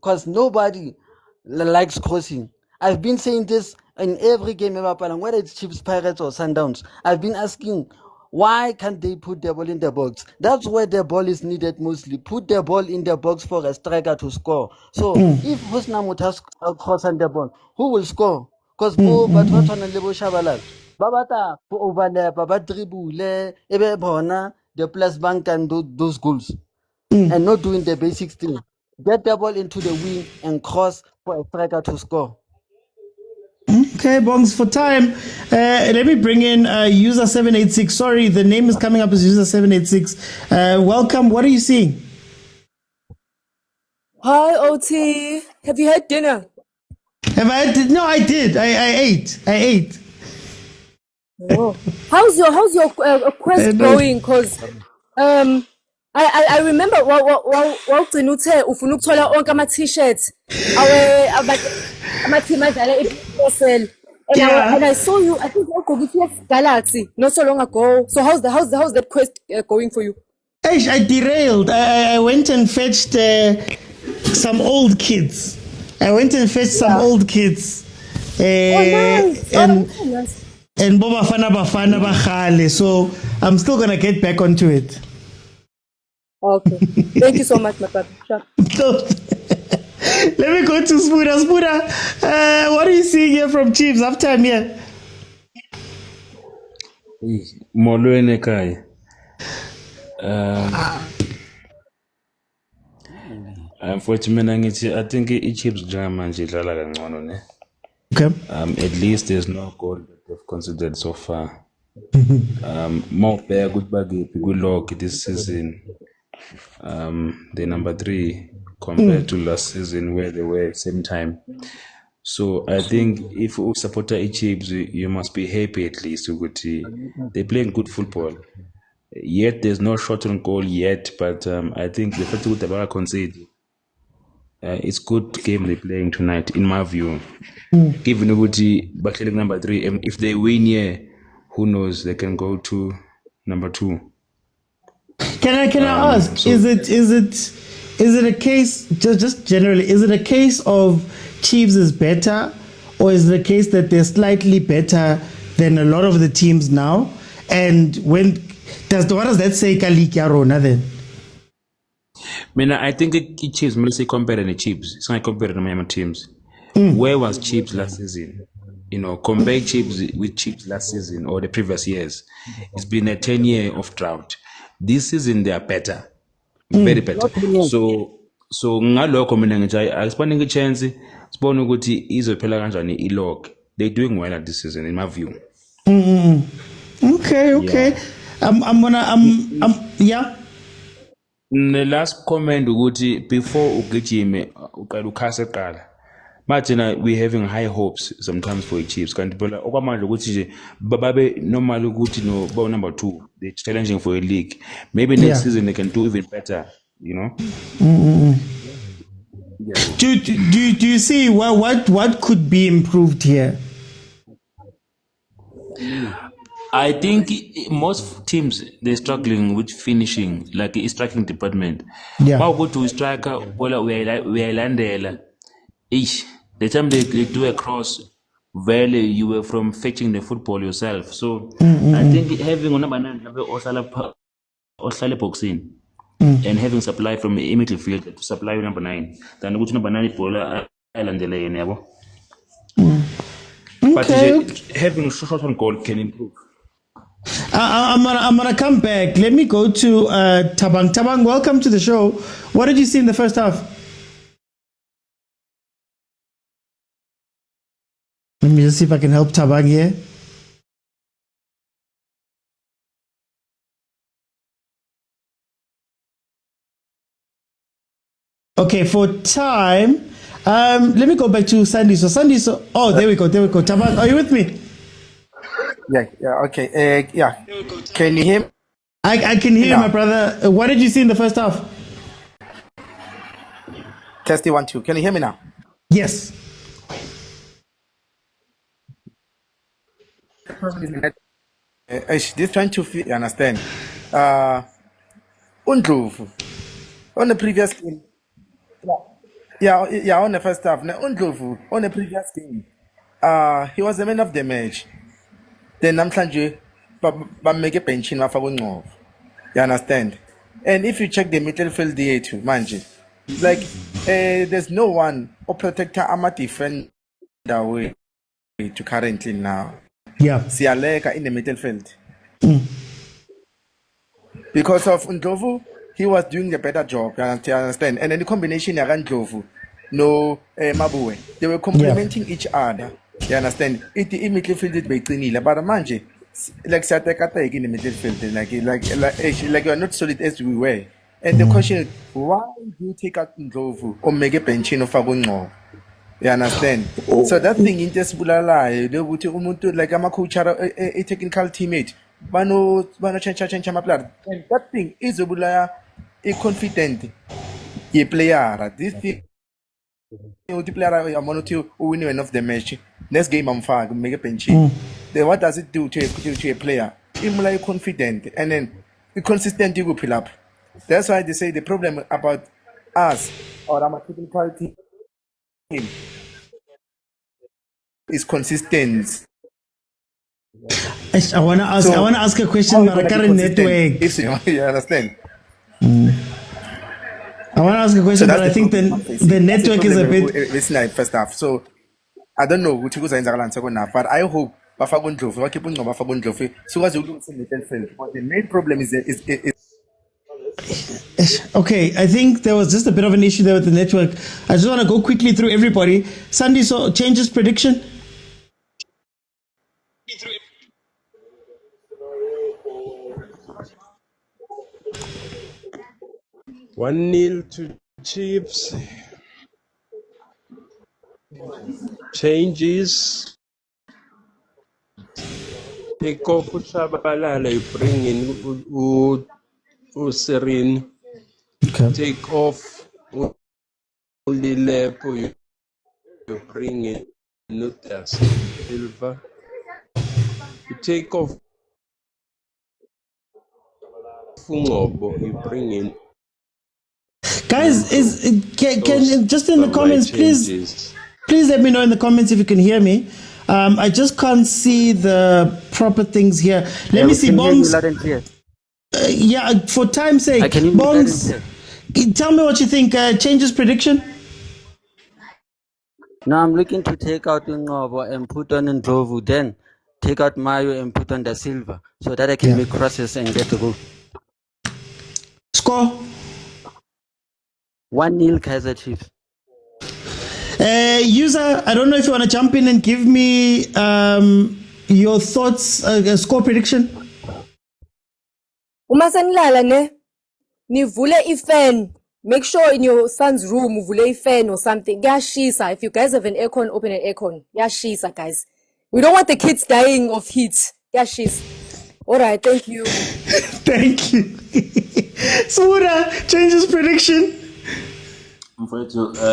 because nobody likes crossing. I've been saying this in every game, whether it's Chiefs, Pirates, or Sundowns. I've been asking, why can't they put the ball in the box? That's where the ball is needed mostly. Put the ball in the box for a striker to score. So if Hosna Mutas cross on the ball, who will score? Because Babata overlap, Baba dribble, ebe bona, the plus bank and do those goals. And not doing the basics thing. Get the ball into the wing and cross for a striker to score. Okay, Bongs, for time, let me bring in user 786. Sorry, the name is coming up as user 786. Welcome. What are you seeing? Hi, OT. Have you had dinner? Have I had? No, I did. I ate. Oh. How's your quest going? Because I remember wawugcina uthe ufuna ukuthola onke ama-t-shirts ama-team adlala i-PSL and I saw you, I think ugqoke i-TS Galaxy not so long ago. So how's that quest going for you? I derailed. I went and fetched some old kids. Nice. And bafana bafana. So I'm still gonna get back onto it. Okay. Thank you so much, my brother. Sure. Let me go to Spuda. Spuda, what are you seeing here from Chiefs? Halftime here. Molweni ekhaya. Unfortunately, I think i-Chiefs njengamanje idlala kangcono ne. Okay. At least there's no goal that they've considered so far. More bear good baggy log this season. They're number 3 compared to last season where they were at the same time. So I think if you support Chiefs, you must be happy at least. They're playing good football. Yet there's no shot on goal yet, but I think the fact that they concede, it's good game they're playing tonight, in my view. Given Bakhelik number 3, if they win here, who knows? They can go to number 2. Can I ask? So is it a case just generally? Is it a case of Chiefs is better, or is it a case that they're slightly better than a lot of the teams now? And what does that say, Kaliki Arona then? I think the Chiefs, let's say compare the Chiefs. It's not compared to my teams. Where was Chiefs last season? Compare Chiefs with Chiefs last season or the previous years. It's been a 10-year of drought. This season they are better, very better. So ngalokho mina ngithi ayisibone chance sibone ukuthi izophela kanjani ilog. They're doing well at this season in my view. Okay. Yeah. Yeah. The last comment ukuthi before ugijime uqala ukhasa eqala. Martina, we're having high hopes sometimes for the Chiefs. Kanti phela okwamanje ukuthi nje babe normal ukuthi no ba number 2. They're challenging for a league. Maybe next season they can do even better, Yeah. Do you see what could be improved here? I think most teams they're struggling with finishing, like a striking department. Yeah. How go to striker? Well, we are landela. The time they do a cross, value you were from fetching the football yourself. So I think having a number 9 or boxing and having supply from the midfield to supply number 9, then go to number 9 for island delay. But having short on goal can improve. I'm gonna come back. Let me go to Tabang. Tabang, welcome to the show. What did you see in the first half? Let me just see if I can help Tabang here. Okay, for time, let me go back to Sandy. So Sandy, oh, there we go. Tabang, are you with me? Yeah, okay. Yeah. Can you hear me? I can hear you, my brother. What did you see in the first half? Testing 1 2. Can you hear me now? Yes. This trying to you understand. Undlovu on the previous game. Yeah, on the first half. Now Undlovu on the previous game. He was the man of the match. Then namhlanje make a pension wafaka. You understand? And if you check the midfield here too, manje, like there's no one or protector ama defender way to currently now. Yeah. Siyaleka in the midfield. Because of Ndlovu, he was doing the better job. You understand? And then the combination around Ndlovu, no Mabue, they were complementing each other. You understand? It midfield is very but manje, like Satekata in the midfield, like you are not solid as we were. And the question is, why do you take out Ndlovu or make a pension of Fagungo? You understand? So that thing in just bulala, they would like I'm a coach, a technical teammate. Bano change my player. And that thing is a bulaya, a confident a player. This thing, the player I'm one to win enough the match. Next game I'm far, make a pension. Then what does it do to a player? It's like confident and then the consistency will pull up. That's why they say the problem about us or our technical team is consistent. I wanna ask a question about the current network. You understand? I wanna ask a question, but I think the network is a bit. It's like first half. So I don't know which goes in the second half, but I hope Bafana Ndlovu, keep on Bafana Ndlovu. So as you do in the midfield, but the main problem is Okay, I think there was just a bit of an issue there with the network. I just want to go quickly through everybody. Sandy, so changes prediction? 1-0 to Chiefs. Changes. Take off Shabalala, you bring in Userin. Okay. Take off Ulilepo, you bring in Nutas Silva. You take off Fungobo, you bring in. Guys, can just in the comments, please let me know in the comments if you can hear me. I just can't see the proper things here. Let me see, Bongs. Yeah, for time's sake, Bongs, tell me what you think. Changes prediction? Now I'm looking to take out Ngobo and put on Ndlovu, then take out Mayo and put on Da Silva, so that I can make crosses and get a goal. Score? 1-0 Kaizer Chiefs. User, I don't know if you want to jump in and give me your thoughts, score prediction. Uma sanilala ne, nivule ifan. Make sure in your son's room uvule ifan or something. Yashisa. If you guys have an aircon, open an aircon. Yashisa, guys. We don't want the kids dying of heat. Yashis. All right, thank you. Thank you. Sura, changes prediction.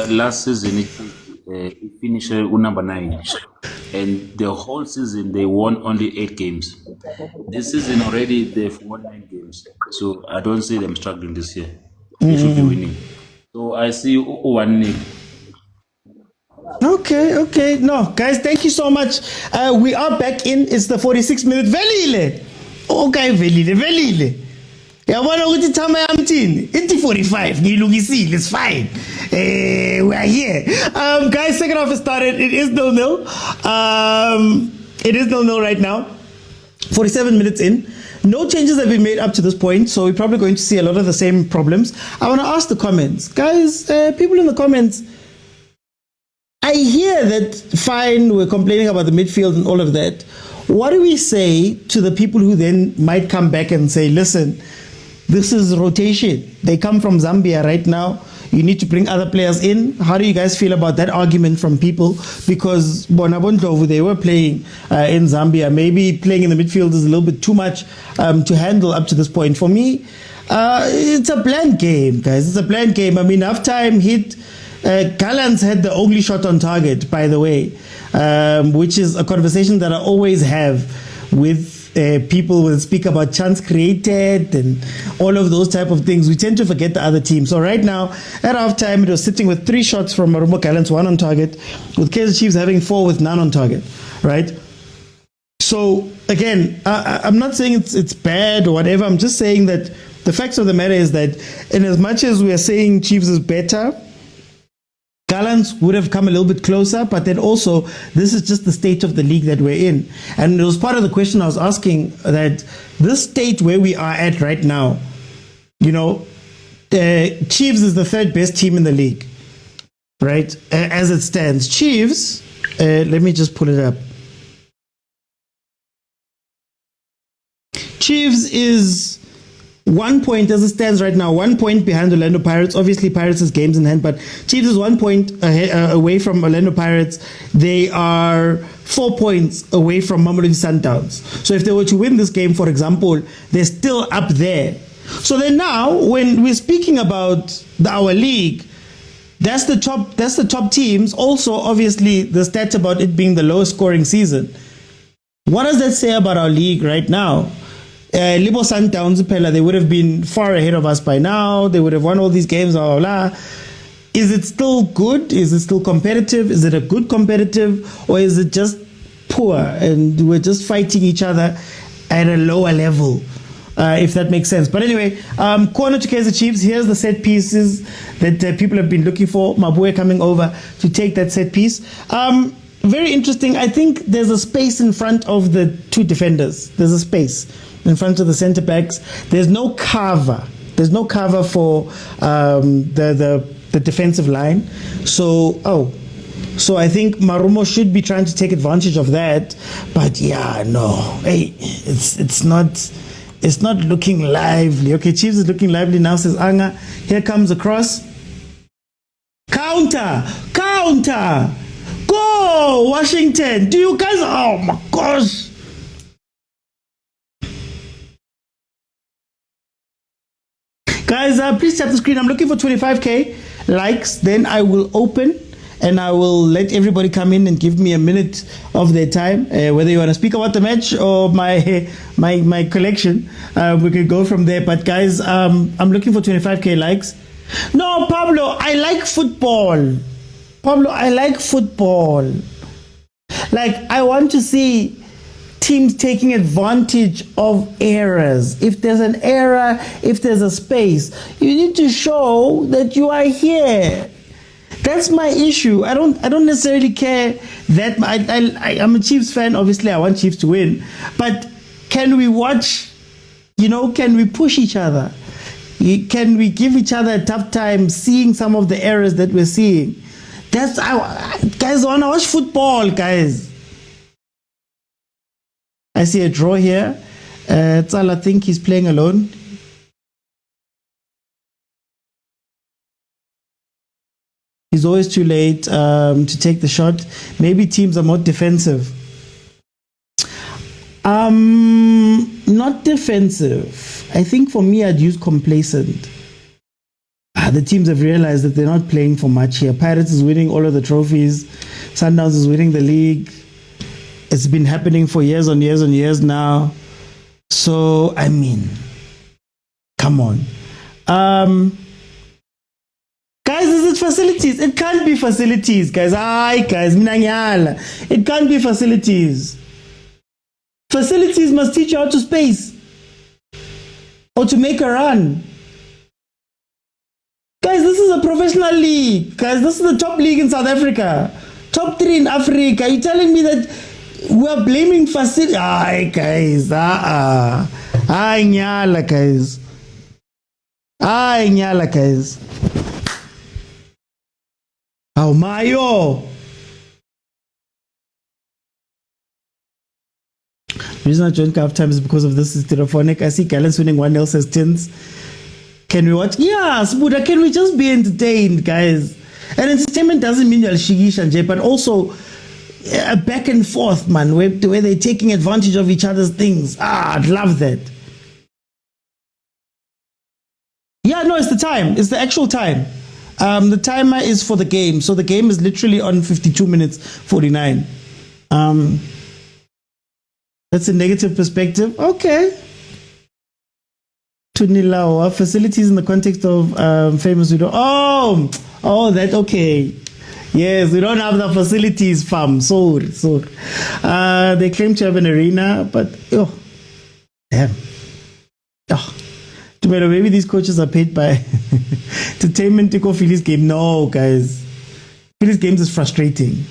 Last season it finished number 9, and the whole season they won only 8 games. This season already they've won 9 games, so I don't see them struggling this year. They should be winning. So I see 1-0. Okay. No, guys, thank you so much. We are back in. It's the 46-minute velile. Okay, velile. Yabona ukuthi time yamthini ithi 45 ngilungisile, it's fine. We are here. Guys, second half has started. It is 0-0. It is 0-0 right now. 47 minutes in. No changes have been made up to this point, so we're probably going to see a lot of the same problems. I want to ask the comments. Guys, people in the comments, I hear that, fine, we're complaining about the midfield and all of that. What do we say to the people who then might come back and say, listen, this is rotation. They come from Zambia right now. You need to bring other players in. How do you guys feel about that argument from people? Because Bonabontovu, they were playing in Zambia. Maybe playing in the midfield is a little bit too much to handle up to this point. For me, it's a bland game, guys. It's a bland game. I mean, half-time hit. Gallants had the only shot on target, by the way, which is a conversation that I always have with people will speak about chance created and all of those type of things. We tend to forget the other team. So right now, at halftime, it was sitting with 3 shots from MARUMO GALLANTS, 1 on target, with Kaizer Chiefs having 4 with none on target, right? So again, I'm not saying it's bad or whatever. I'm just saying that the facts of the matter is that in as much as we are saying Chiefs is better, Gallants would have come a little bit closer, but then also this is just the state of the league that we're in. And it was part of the question I was asking, that this state where we are at right now, you know, Chiefs is the 3rd best team in the league, right? As it stands. Chiefs, let me just pull it up. Chiefs is 1 point as it stands right now, 1 point behind Orlando Pirates. Obviously, Pirates has games in hand, but Chiefs is 1 point away from Orlando Pirates. They are 4 points away from Mamelodi Sundowns. So if they were to win this game, for example, they're still up there. So then now, when we're speaking about our league, that's the top teams. Also, obviously, the stats about it being the lowest scoring season. What does that say about our league right now? Libo Sundowns, they would have been far ahead of us by now. They would have won all these games, blah, blah, blah. Is it still good? Is it still competitive? Is it a good competitive? Or is it just poor and we're just fighting each other at a lower level? If that makes sense. But anyway, corner to Kaizer Chiefs. Here's the set pieces that people have been looking for. Mabue coming over to take that set piece. Very interesting. I think there's a space in front of the 2 defenders. There's a space in front of the centre backs. There's no cover. There's no cover for the defensive line. So I think Marumo should be trying to take advantage of that. But yeah, no, hey, it's not looking lively. Okay, Chiefs is looking lively now, says Anga. Here comes a cross. Counter. Go, Washington. Do you guys? Oh my gosh. Guys, please tap the screen. I'm looking for 25k likes. Then I will open and I will let everybody come in and give me a minute of their time. Whether you want to speak about the match or my collection, we can go from there. But guys, I'm looking for 25k likes. No, Pablo, I like football. Like, I want to see teams taking advantage of errors. If there's an error, if there's a space, you need to show that you are here. That's my issue. I don't necessarily care that I'm a Chiefs fan. Obviously, I want Chiefs to win. But can we watch? Can we push each other? Can we give each other a tough time seeing some of the errors that we're seeing? Guys, I want to watch football, guys. I see a draw here. Tsala, I think he's playing alone. He's always too late to take the shot. Maybe teams are more defensive. Not defensive. I think for me, I'd use complacent. The teams have realized that they're not playing for much here. Pirates is winning all of the trophies. Sundowns is winning the league. It's been happening for years on years on years now. So, I mean, come on. Guys, is it facilities? It can't be facilities, guys. It can't be facilities. Facilities must teach you how to space or to make a run. Guys, this is a professional league. Guys, this is the top league in South Africa. Top 3 in Africa. Are you telling me that We're blaming facility. Ay, guys. Ay, nyala, guys. Ay, nyala, guys. Oh, Mayo. The reason I joined CAF time is because of this is telephonic. I see Gallants winning 1-0, says Tins. Can we watch? Yes, Buddha, can we just be entertained, guys? And entertainment doesn't mean you're shigish and jay, but also a back and forth, man, where they're taking advantage of each other's things. I'd love that. Yeah, no, it's the time. It's the actual time. The timer is for the game. So the game is literally on 52 minutes 49. That's a negative perspective. Okay. Tunilawa, facilities in the context of famous widow. Oh, that okay. Yes, we don't have the facilities, fam. Sorry. They claim to have an arena, but damn. Maybe these coaches are paid by entertainment to go Philly's game. No, guys. Philly's games is frustrating.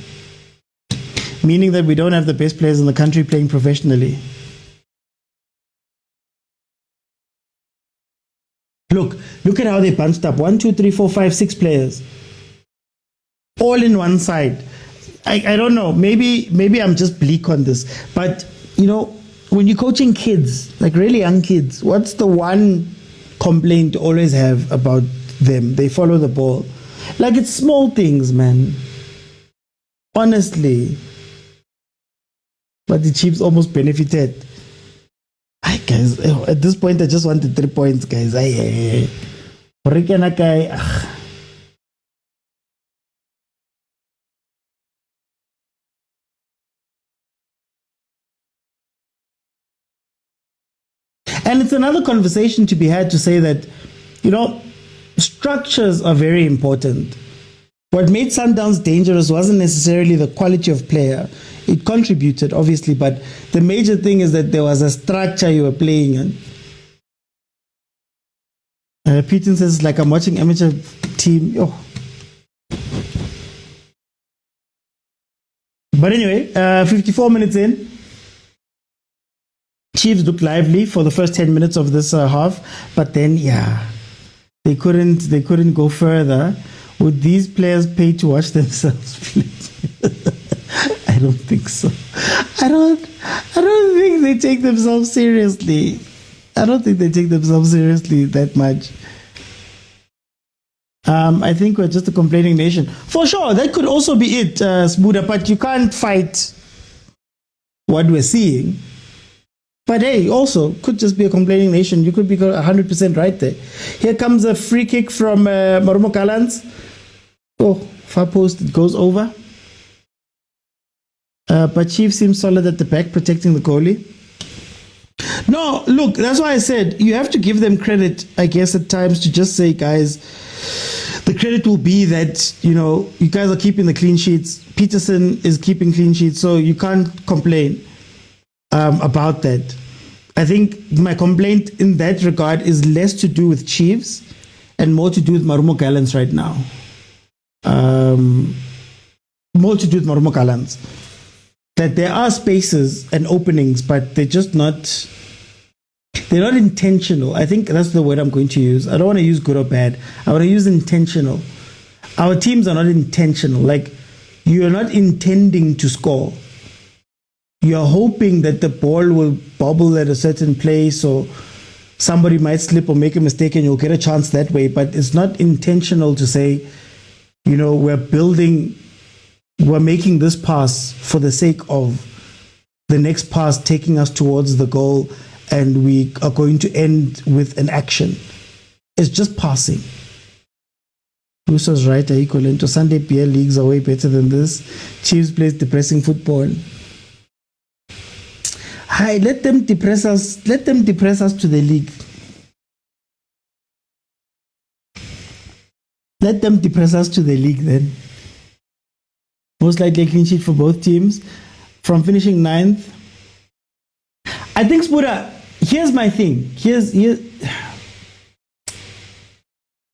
Meaning that we don't have the best players in the country playing professionally. Look at how they bunched up. 1, 2, 3, 4, 5, 6 players. All in one side. I don't know. Maybe I'm just bleak on this. But, when you're coaching kids, like really young kids, what's the one complaint you always have about them? They follow the ball. Like, it's small things, man. Honestly. But the Chiefs almost benefited. Guys, at this point, I just wanted 3 points, guys. And it's another conversation to be had to say that, structures are very important. What made Sundowns dangerous wasn't necessarily the quality of player. It contributed, obviously, but the major thing is that there was a structure you were playing in. Putin says, like I'm watching amateur team. But anyway, 54 minutes in. Chiefs looked lively for the first 10 minutes of this half, but then, they couldn't go further. Would these players pay to watch themselves play? I don't think so. I don't think they take themselves seriously. I don't think they take themselves seriously that much. I think we're just a complaining nation. For sure, that could also be it, Smuda, but you can't fight what we're seeing. But hey, also, could just be a complaining nation. You could be 100% right there. Here comes a free kick from MARUMO GALLANTS. Far post, it goes over. But Chiefs seems solid at the back, protecting the goalie. No, look, that's why I said you have to give them credit, I guess, at times to just say, guys, the credit will be that, you guys are keeping the clean sheets. Peterson is keeping clean sheets, so you can't complain about that. I think my complaint in that regard is less to do with Chiefs and more to do with MARUMO GALLANTS right now. More to do with MARUMO GALLANTS. That there are spaces and openings, but they're not intentional. I think that's the word I'm going to use. I don't want to use good or bad. I want to use intentional. Our teams are not intentional. Like, you're not intending to score. You're hoping that the ball will bobble at a certain place or somebody might slip or make a mistake and you'll get a chance that way. But it's not intentional to say, we're making this pass for the sake of the next pass taking us towards the goal and we are going to end with an action. It's just passing. Bruce was right, equivalent to Sunday PL leagues are way better than this. Chiefs plays depressing football. Hi, let them depress us to the league. Let them depress us to the league then. Most likely a clean sheet for both teams. From finishing 9th. I think, Spuda, here's my thing.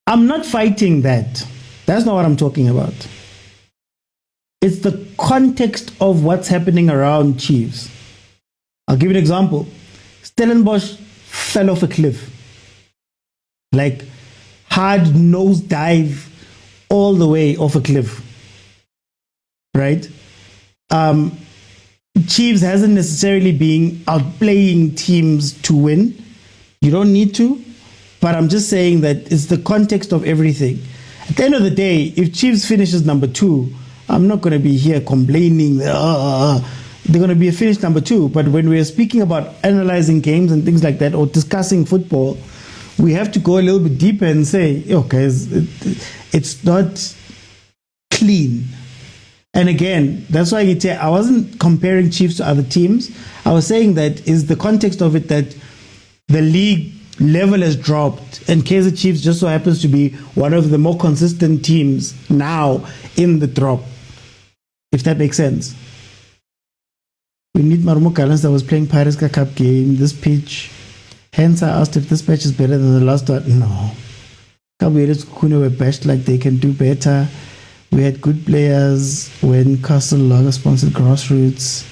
I'm not fighting that. That's not what I'm talking about. It's the context of what's happening around Chiefs. I'll give you an example. Stellenbosch fell off a cliff. Like hard nose dive all the way off a cliff. Right? Chiefs hasn't necessarily been outplaying teams to win. You don't need to. But I'm just saying that it's the context of everything. At the end of the day, if Chiefs finishes number 2, I'm not going to be here complaining. They're going to be a finished number 2. But when we're speaking about analyzing games and things like that, or discussing football, we have to go a little bit deeper and say, okay, it's not clean. And again, that's why I wasn't comparing Chiefs to other teams. I was saying that is the context of it that the league level has dropped, and Kaizer Chiefs just so happens to be one of the more consistent teams now in the drop, if that makes sense. We need MARUMO GALLANTS that was playing Pirates Cup game, this pitch. Hence, I asked if this match is better than the last one. No. Kabweres Kukune were bashed like they can do better. We had good players when Castle Lager sponsored Grassroots.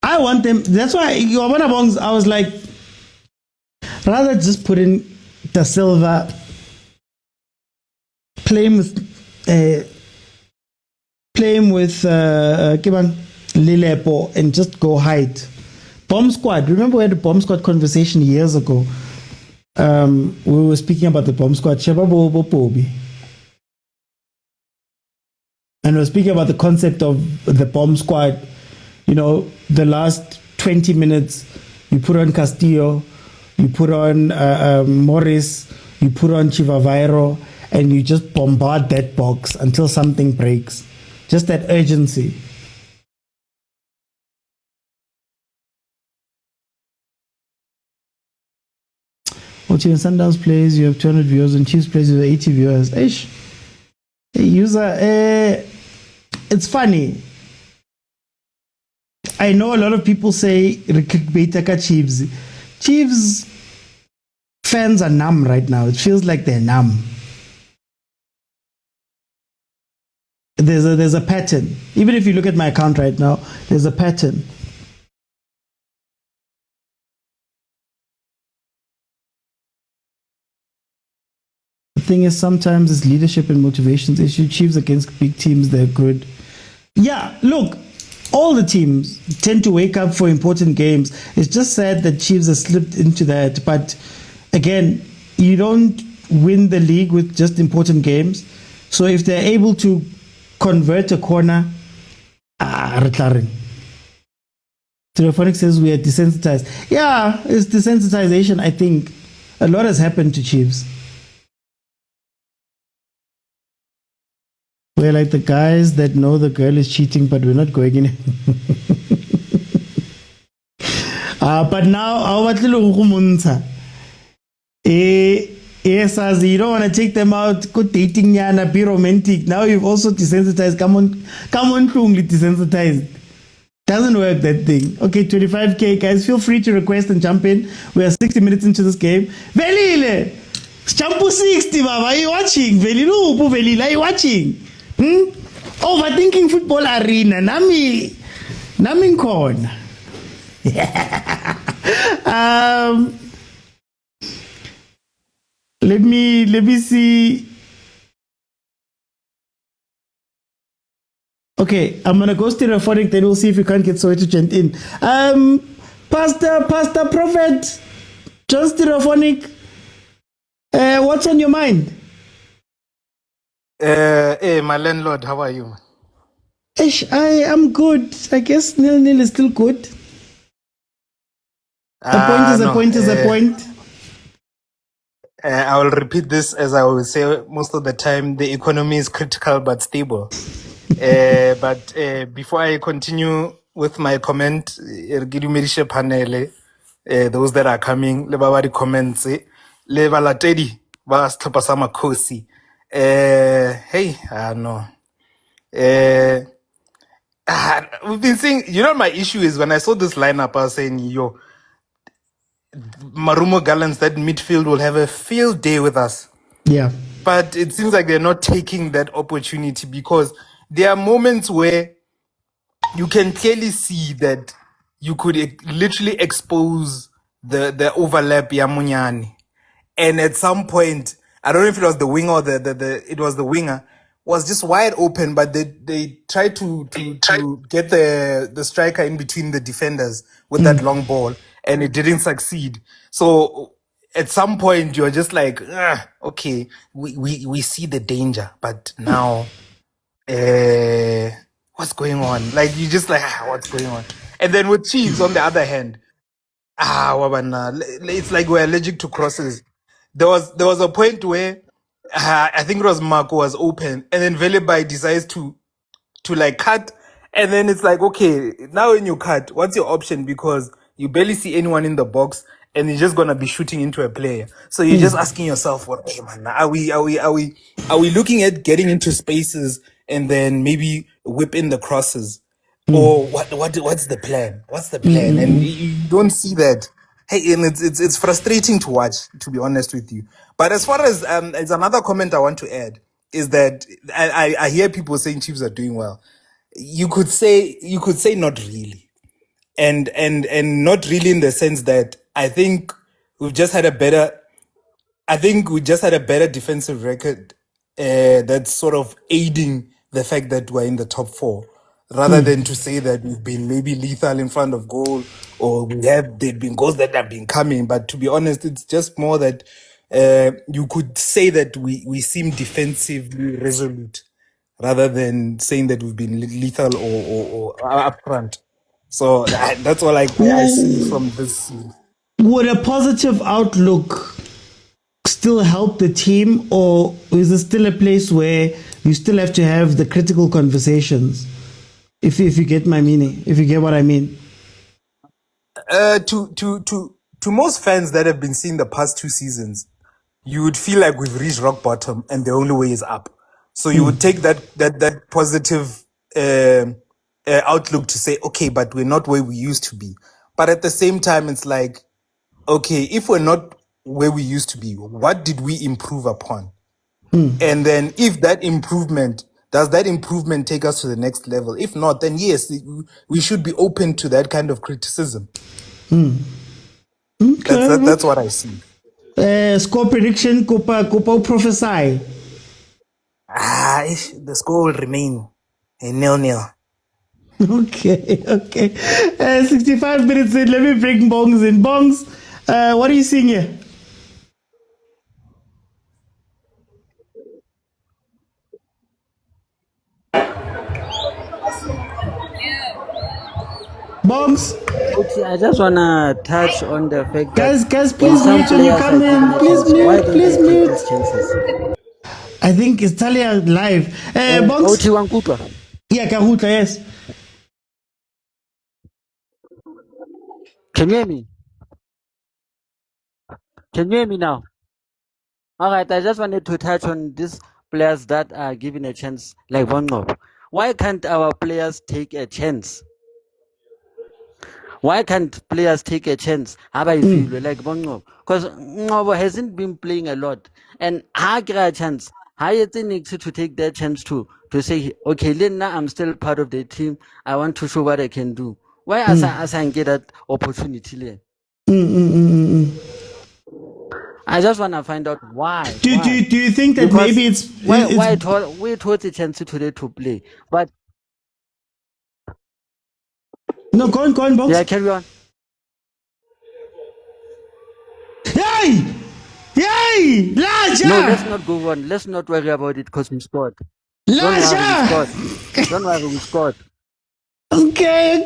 I want them. That's why I was like, rather just put in Da Silva, playing with Kiban Lilepo, and just go hide. Bomb Squad. Remember we had a Bomb Squad conversation years ago. We were speaking about the Bomb Squad. And we were speaking about the concept of the Bomb Squad. You know, the last 20 minutes, you put on Castillo, you put on Morris, you put on Chivavairo, and you just bombard that box until something breaks. Just that urgency. Watching Sundowns plays, you have 200 viewers, and Chiefs plays, you have 80 viewers. Ish. Hey, user, it's funny. I know a lot of people say Chiefs. Chiefs fans are numb right now. It feels like they're numb. There's a pattern. Even if you look at my account right now, there's a pattern. The thing is, sometimes it's leadership and motivations issue. Chiefs against big teams, they're good. Yeah, look, all the teams tend to wake up for important games. It's just sad that Chiefs have slipped into that. But again, you don't win the league with just important games. So if they're able to convert a corner, Telephonic says we are desensitized. Yeah, it's desensitization, I think. A lot has happened to Chiefs. We're like the guys that know the girl is cheating, but we're not going in. But now, yes, as you don't want to take them out, go dating yana, be romantic. Now you've also desensitized. Come on, desensitized. Doesn't work, that thing. Okay, 25K, guys, feel free to request and jump in. We are 60 minutes into this game. Velile! Champu 60, Baba, are you watching? Velile, are you watching? Overthinking football arena. Nami corner. Let me see. Okay, I'm gonna go stereophonic, then we'll see if we can't get Soweto gent in. Pastor Prophet, just stereophonic. What's on your mind? Hey, my landlord, how are you? I am good. I guess 0-0 is still good. A point is a point is a point. I will repeat this as I will say most of the time. The economy is critical but stable. But before I continue with my comment, those that are coming, le ba comments, le balatedi ba setlhopha sa Makhosi. Hey, I know. We've been seeing, my issue is when I saw this lineup, I was saying, MARUMO GALLANTS, that midfield will have a field day with us. Yeah. but it seems like they're not taking that opportunity, because there are moments where you can clearly see that you could literally expose the overlap Yamunyani. And at some point, I don't know if it was the winger or it was the winger, was just wide open, but they tried to get the striker in between the defenders with that long ball, and it didn't succeed. So at some point you're just like, okay, we see the danger, but now what's going on? Like, you just like, what's going on? And then with Chiefs, on the other hand, wabana, it's like we're allergic to crosses. There was a point where I think it was Marco was open, and then Velebai decides to like cut, and then it's like, okay, now when you cut, what's your option? Because you barely see anyone in the box, and you're just gonna be shooting into a player. So you're just asking yourself, what, hey man, are we looking at getting into spaces and then maybe whip in the crosses? Or what's the plan? What's the plan? And you don't see that. Hey, and it's frustrating to watch, to be honest with you. But as far as another comment I want to add is that I hear people saying Chiefs are doing well. You could say not really. And not really, in the sense that I think we just had a better defensive record that's sort of aiding the fact that we're in the top four, rather than to say that we've been maybe lethal in front of goal, or there've been goals that have been coming. But to be honest, it's just more that you could say that we seem defensively resolute, rather than saying that we've been lethal or up front. So that's all I see from this. Would a positive outlook still help the team, or is it still a place where you still have to have the critical conversations? If you get my meaning, if you get what I mean. To most fans that have been seeing the past 2 seasons, you would feel like we've reached rock bottom and the only way is up. So you would take that positive outlook to say, okay, but we're not where we used to be. But at the same time, it's like, okay, if we're not where we used to be, what did we improve upon? And then if does that improvement take us to the next level? If not, then yes, we should be open to that kind of criticism. Okay. That's what I see. Score prediction, Copa prophesy. The score will remain a 0-0. Okay. 65 minutes in. Let me bring Bongs in. Bongs, what are you seeing here? Bongs. Okay, I just wanna touch on the fact that Guys, when please some mute when you players are come given in. a Please chance, why mute. don't Please they take mute. these chances? I think it's Talia live. Bongs. OT Wankutwa. Yeah, Kahuta, yes. Can you hear me? Can you hear me now? All right, I just wanted to touch on these players that are given a chance, like Bongob. Why can't our players take a chance? Why can't players take a chance? How I feel like Bongob, because Ngobo hasn't been playing a lot, and I get a chance. I think to take that chance to say, okay, Lena, I'm still part of the team. I want to show what I can do. Why as I get that opportunity? I just want to find out why. Do you think that Because maybe it's we told the chance today to play, but no, go on, Bongs. yeah, carry on. Yay! Laja! No, let's not go on. Let's not worry about it because we scored. Laja! Don't worry, we scored. Okay.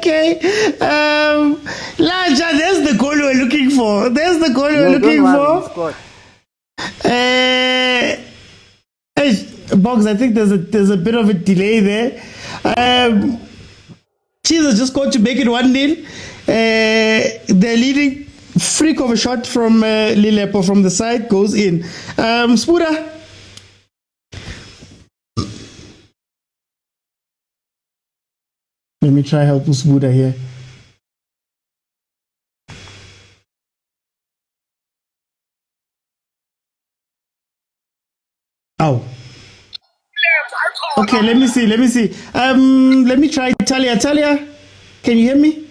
Laja, there's the goal we're looking for. We scored. Box, I think there's a bit of a delay there. Chiefs are just going to make it 1-0. They're leading. Freak of a shot from Lilepo from the side goes in. Spuda. Let me try help Spuda here. Okay, let me see. Let me try Talia. Talia, can you hear me?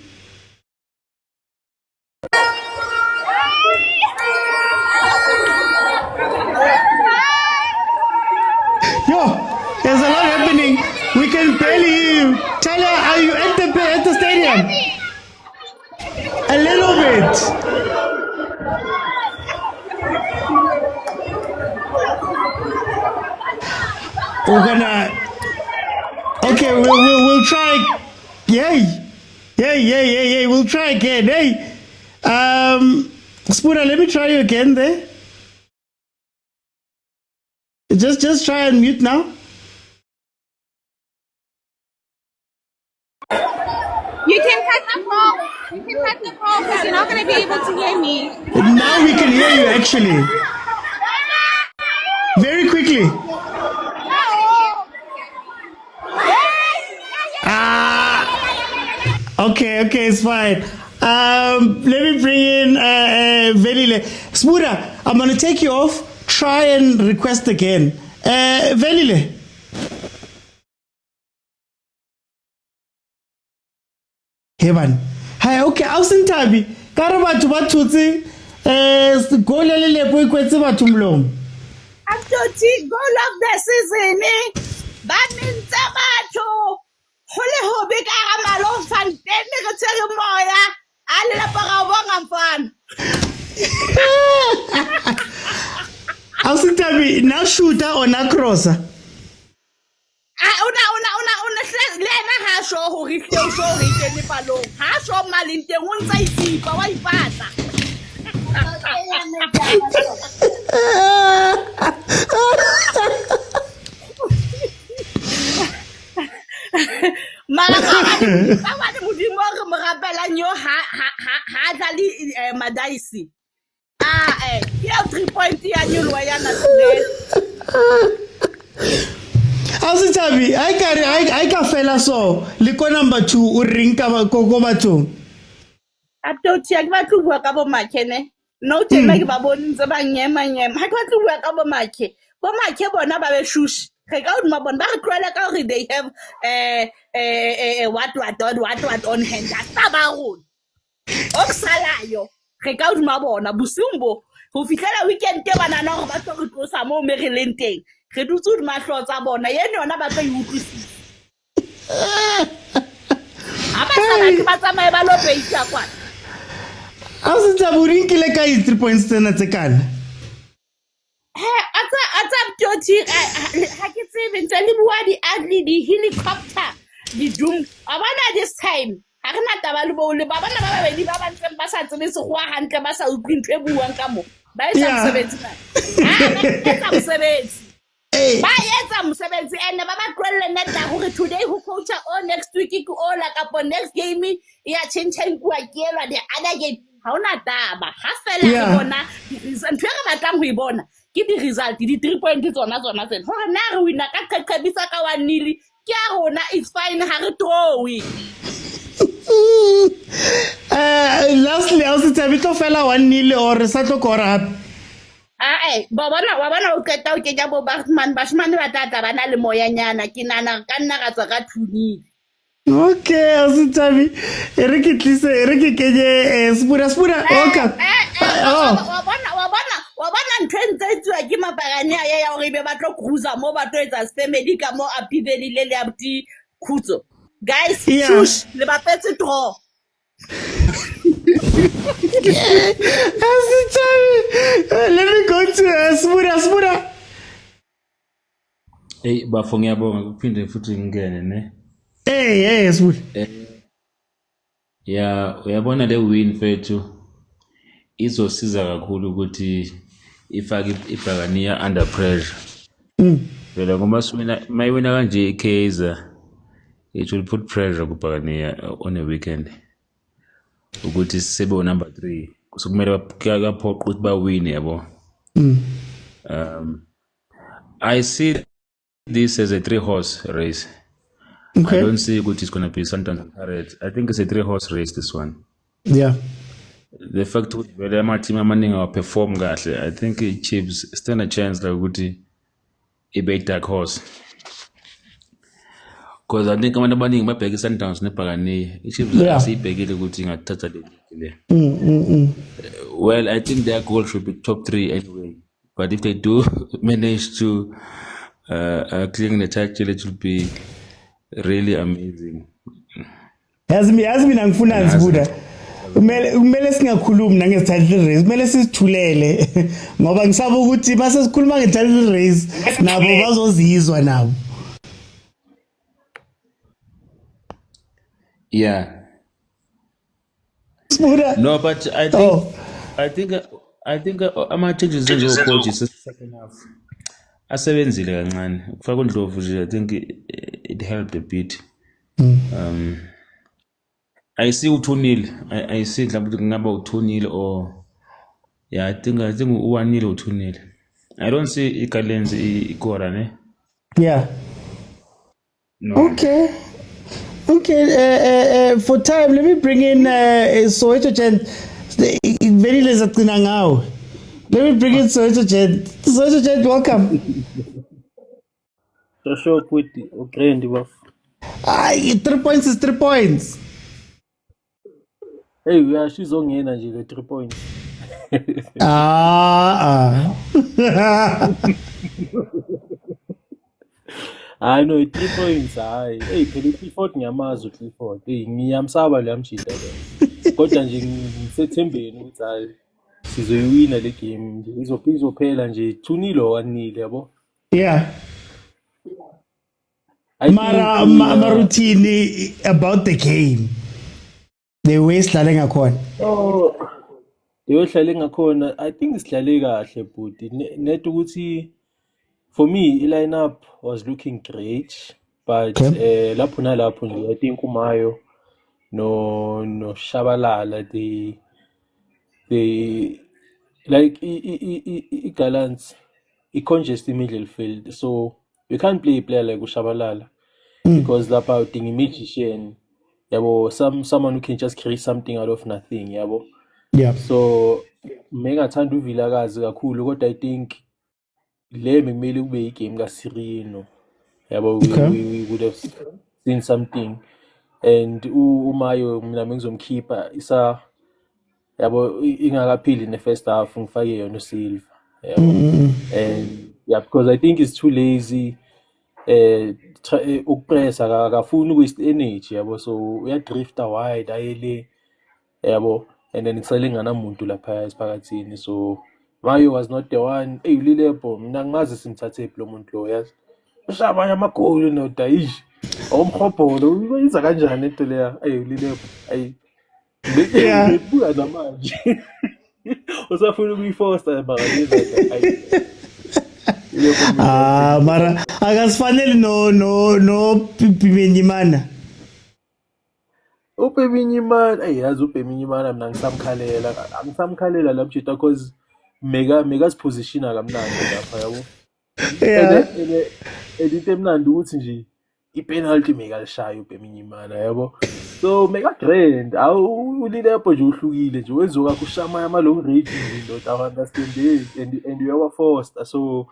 Yo, there's a lot happening. We can barely hear you. Talia, are you at the stadium? A little bit. We're gonna. Okay, we'll try. Yay! We'll try again. Hey, Spooner, let me try you again there. Just try and mute now. You can cut the call. You can cut the call because you're not going to be able to hear me. Now we can hear you actually. Very quickly. Okay, it's fine. Let me bring in Velile. Smuda, I'm gonna take you off. Try and request again. Velile. Hey man. Hi, okay, awusintabi. Kare batho ba thotse golele le boy kwetse batho mlomo. After goal of the season, that means batho hole ho be ka ga malo fantene ke tsere moya a le la para bonga mfana. Awusintabi na shooter or na crosser? Lena ha sho ho re hle sho re ke le palong ha sho malinte ho ntsa itsipa wa ipatla. Mala ba le modimo re mo rapela nyo ha dali madaisi. Ya 3 point ya nyolwa ya na tsile. Awusintabi, I ka fela so le ko number 2 o ring ka ba go batho. Abdoti ya ba tluwa ka bo makene. No tena ke ba bonntse ba nyema ha ka tluwa ka bo make. Bo make bona ba be shush. Re ka o bona ba re tlwela ka hore they have what on hand. Asa ba rona. Okusalayo re ka o bona busumbo ho fihlela weekend ke bana na go ba tlo re tlosa mo me re leng teng. Re dutse di mahlo tsa bona yene yona ba tlo iutlwisisa. Aba sala ke ba tsamaye ba lo peitsa kwa. Awusintabi o rinkile ka 3 points tsena tse kana. Ata Doti ha ke tsebe ntse le bua di Ahly di helicopter di doom. Abana this time ha re na taba le bo le ba bana ba babedi ba bantle ba sa tsebe se go hantle ba sa utlwi ntwe buang ka mo. Ba etsa mosebetsi ba. Etsa mosebetsi. Ba etsa mosebetsi ene ba ba tlwelle neta hore today who coach or next week ke o la kapo next game ya change kwa kielwa the other game. Ha ona taba ha fela re bona ntwe re batlang ho ibona ke di result di 3 point tsona tsena hore na re wina ka qeqebisa ka 1-0 ke a rona it's fine ha re throwe. Lastly Awusintabi tlo fela 1-0 or sa tlo kora hape. Wa bona o qeta o kenya bo bashman ba tata bana le moyanyana ke nana ka nna ga tswa ka thunile. Okay, Awusintabi. Re ke kenye spura. Okay. Wa bona ntwentse tswa ke mapagane ya hore be ba tlo cruiser mo ba tlo etsa family ka mo apiveli le abdi khutso. Guys, shush le ba petse draw. Let me go to Spura. Hey, bafo ngiyabonga kuphinde futhi ngene ne. Hey, Spura. Uyabona le win fethu izosiza kakhulu ukuthi ifake ibhakaniya under pressure. Phela ngoba mayiwina kanje iKaizer it will put pressure kubhakaniya on a weekend. Ukuthi sebe number 3 kusukumele baphoqa ukuthi ba win yabo. I see this as a 3-horse race. Okay. I don't see it's going to be Sundowns and Pirates. I think it's a 3-horse race this one. Yeah. The fact that my team amaningi perform kahle, I think Chiefs stand a chance like ukuthi ibe dark horse. Because I think abantu abaningi babheke Sundowns nebhakane iChiefs asiyibhekile ukuthi ingathatha le league le. Well, I think their goal should be top 3 anyway. But if they do manage to clean the title, it will be really amazing. Yazi mina ngifuna nzibuda. Kumele singakhulumi nange-title race, kumele sisithulele ngoba ngisaba ukuthi base sikhuluma nge-title race nabo bazozizwa nabo. Yeah. No, but I think ama-changes enziwe coaches second half asebenzile kancane. Ukufaka uNdlovu nje, I think it helped a bit. I see u2-0. I see mhlawumbe kungaba u2-0 or yeah, I think u1-0 or 2-0. I don't see iGallants ikora ne. Yeah. No. Okay. For time, let me bring in Soweto Chen. Very lezaqina ngawe. Let me bring in Soweto Chen. Soweto Chen, welcome. Sure, with Ukraine, buff. 3 points is 3 points. Hey, we are she's on energy, the 3 points. I know 3 points. Hey, Clifford Nyamazo Clifford. Hey, ngiyamsaba le amshida le. Kodwa nje ngisethembeni ukuthi hayi sizoyiwina le game nje. Izophela nje 2-0 or 1-0 yabo. Yeah. My routine about the game. The way sidlale ngakhona. Oh. The way sidlale ngakhona, I think sidlale kahle but net ukuthi for me, lineup was looking great, but lapho nalapho nje I think uMayo no Shabalala they like iGallants congest the middle field, so you can't play a player like Shabalala because lapha udinga magician yabo, someone who can just create something out of nothing yabo. Yeah. So mengathanda uvilakazi kakhulu kodwa I think le kumele kube igame kaSirino yabo. We would have seen something, and uMayo mina ngizomkhipha isa yabo ingakaphili ne first half ngifake yona uSilva yabo. And yeah, because I think it's too lazy ukupressa akafuni ukuwaste energy yabo, so uyadrifta wide ayele yabo, and then kusele nganamuntu lapha esiphakathini. So Mayo was not the one. Hey, uLilepo mina ngimazi simthathe lo muntu lo, yazi ushaba amagoli nodayish omkhopolo uyenza kanjani into leya. Hey, uLilepo ayi bebuya namanje usafuna ukuyifosta bakayenza ayi. Mara akasifanele no Pimenyimana. uPepinyimana yazi uPepinyimana mina ngisamkhalela la mjita cause mega position kamnandi lapha yabo. Edit emnandi ukuthi nje ipenalty mega lishaya uPepinyimana yabo, so mega grand uLilepo nje uhlukile nje wenzoka kushama ama long range nje ndoda understand and you are forced. So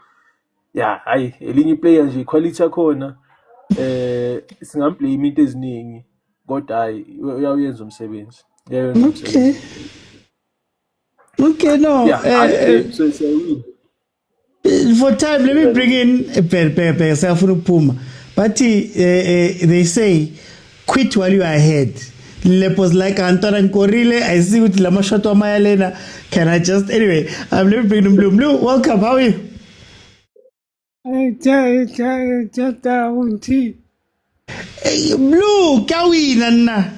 yeah, hayi elinye player nje quality yakhona singamplay iminto eziningi kodwa hayi uyayenza umsebenzi. Okay, no. Yeah, so win. For time, let me bring in self Puma. But they say, quit while you are ahead. Lepos like Anton Korile. I see with Lamashoto Mayalena. Can I just anyway? Let me bring in Blue. Welcome. How are you? Blue, Kawi Nana.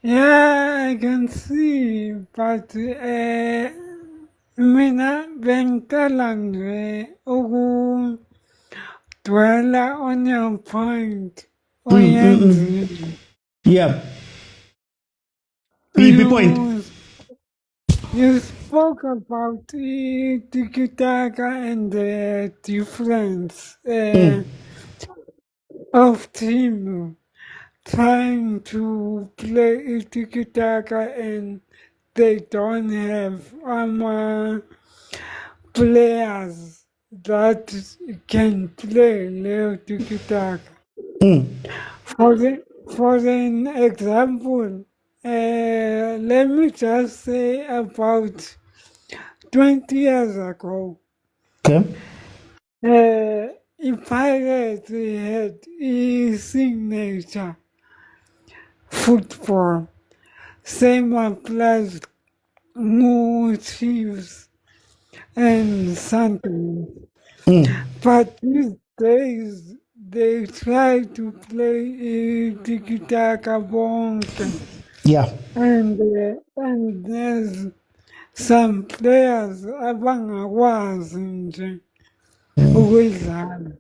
Yeah, I can see, but mina benkalang ugu dwella on your point. Yeah. Be point. You spoke about the tiki-taka and the difference of team trying to play tiki-taka and they don't have players that can play Leo Tiki Taka. For an example, let me just say about 20 years ago, if Pirates had a signature football, same applies more Chiefs and Sundowns. But these days, they try to play tiki-taka bonke. Yeah. And there's some players abangakwazi nje ukudlala.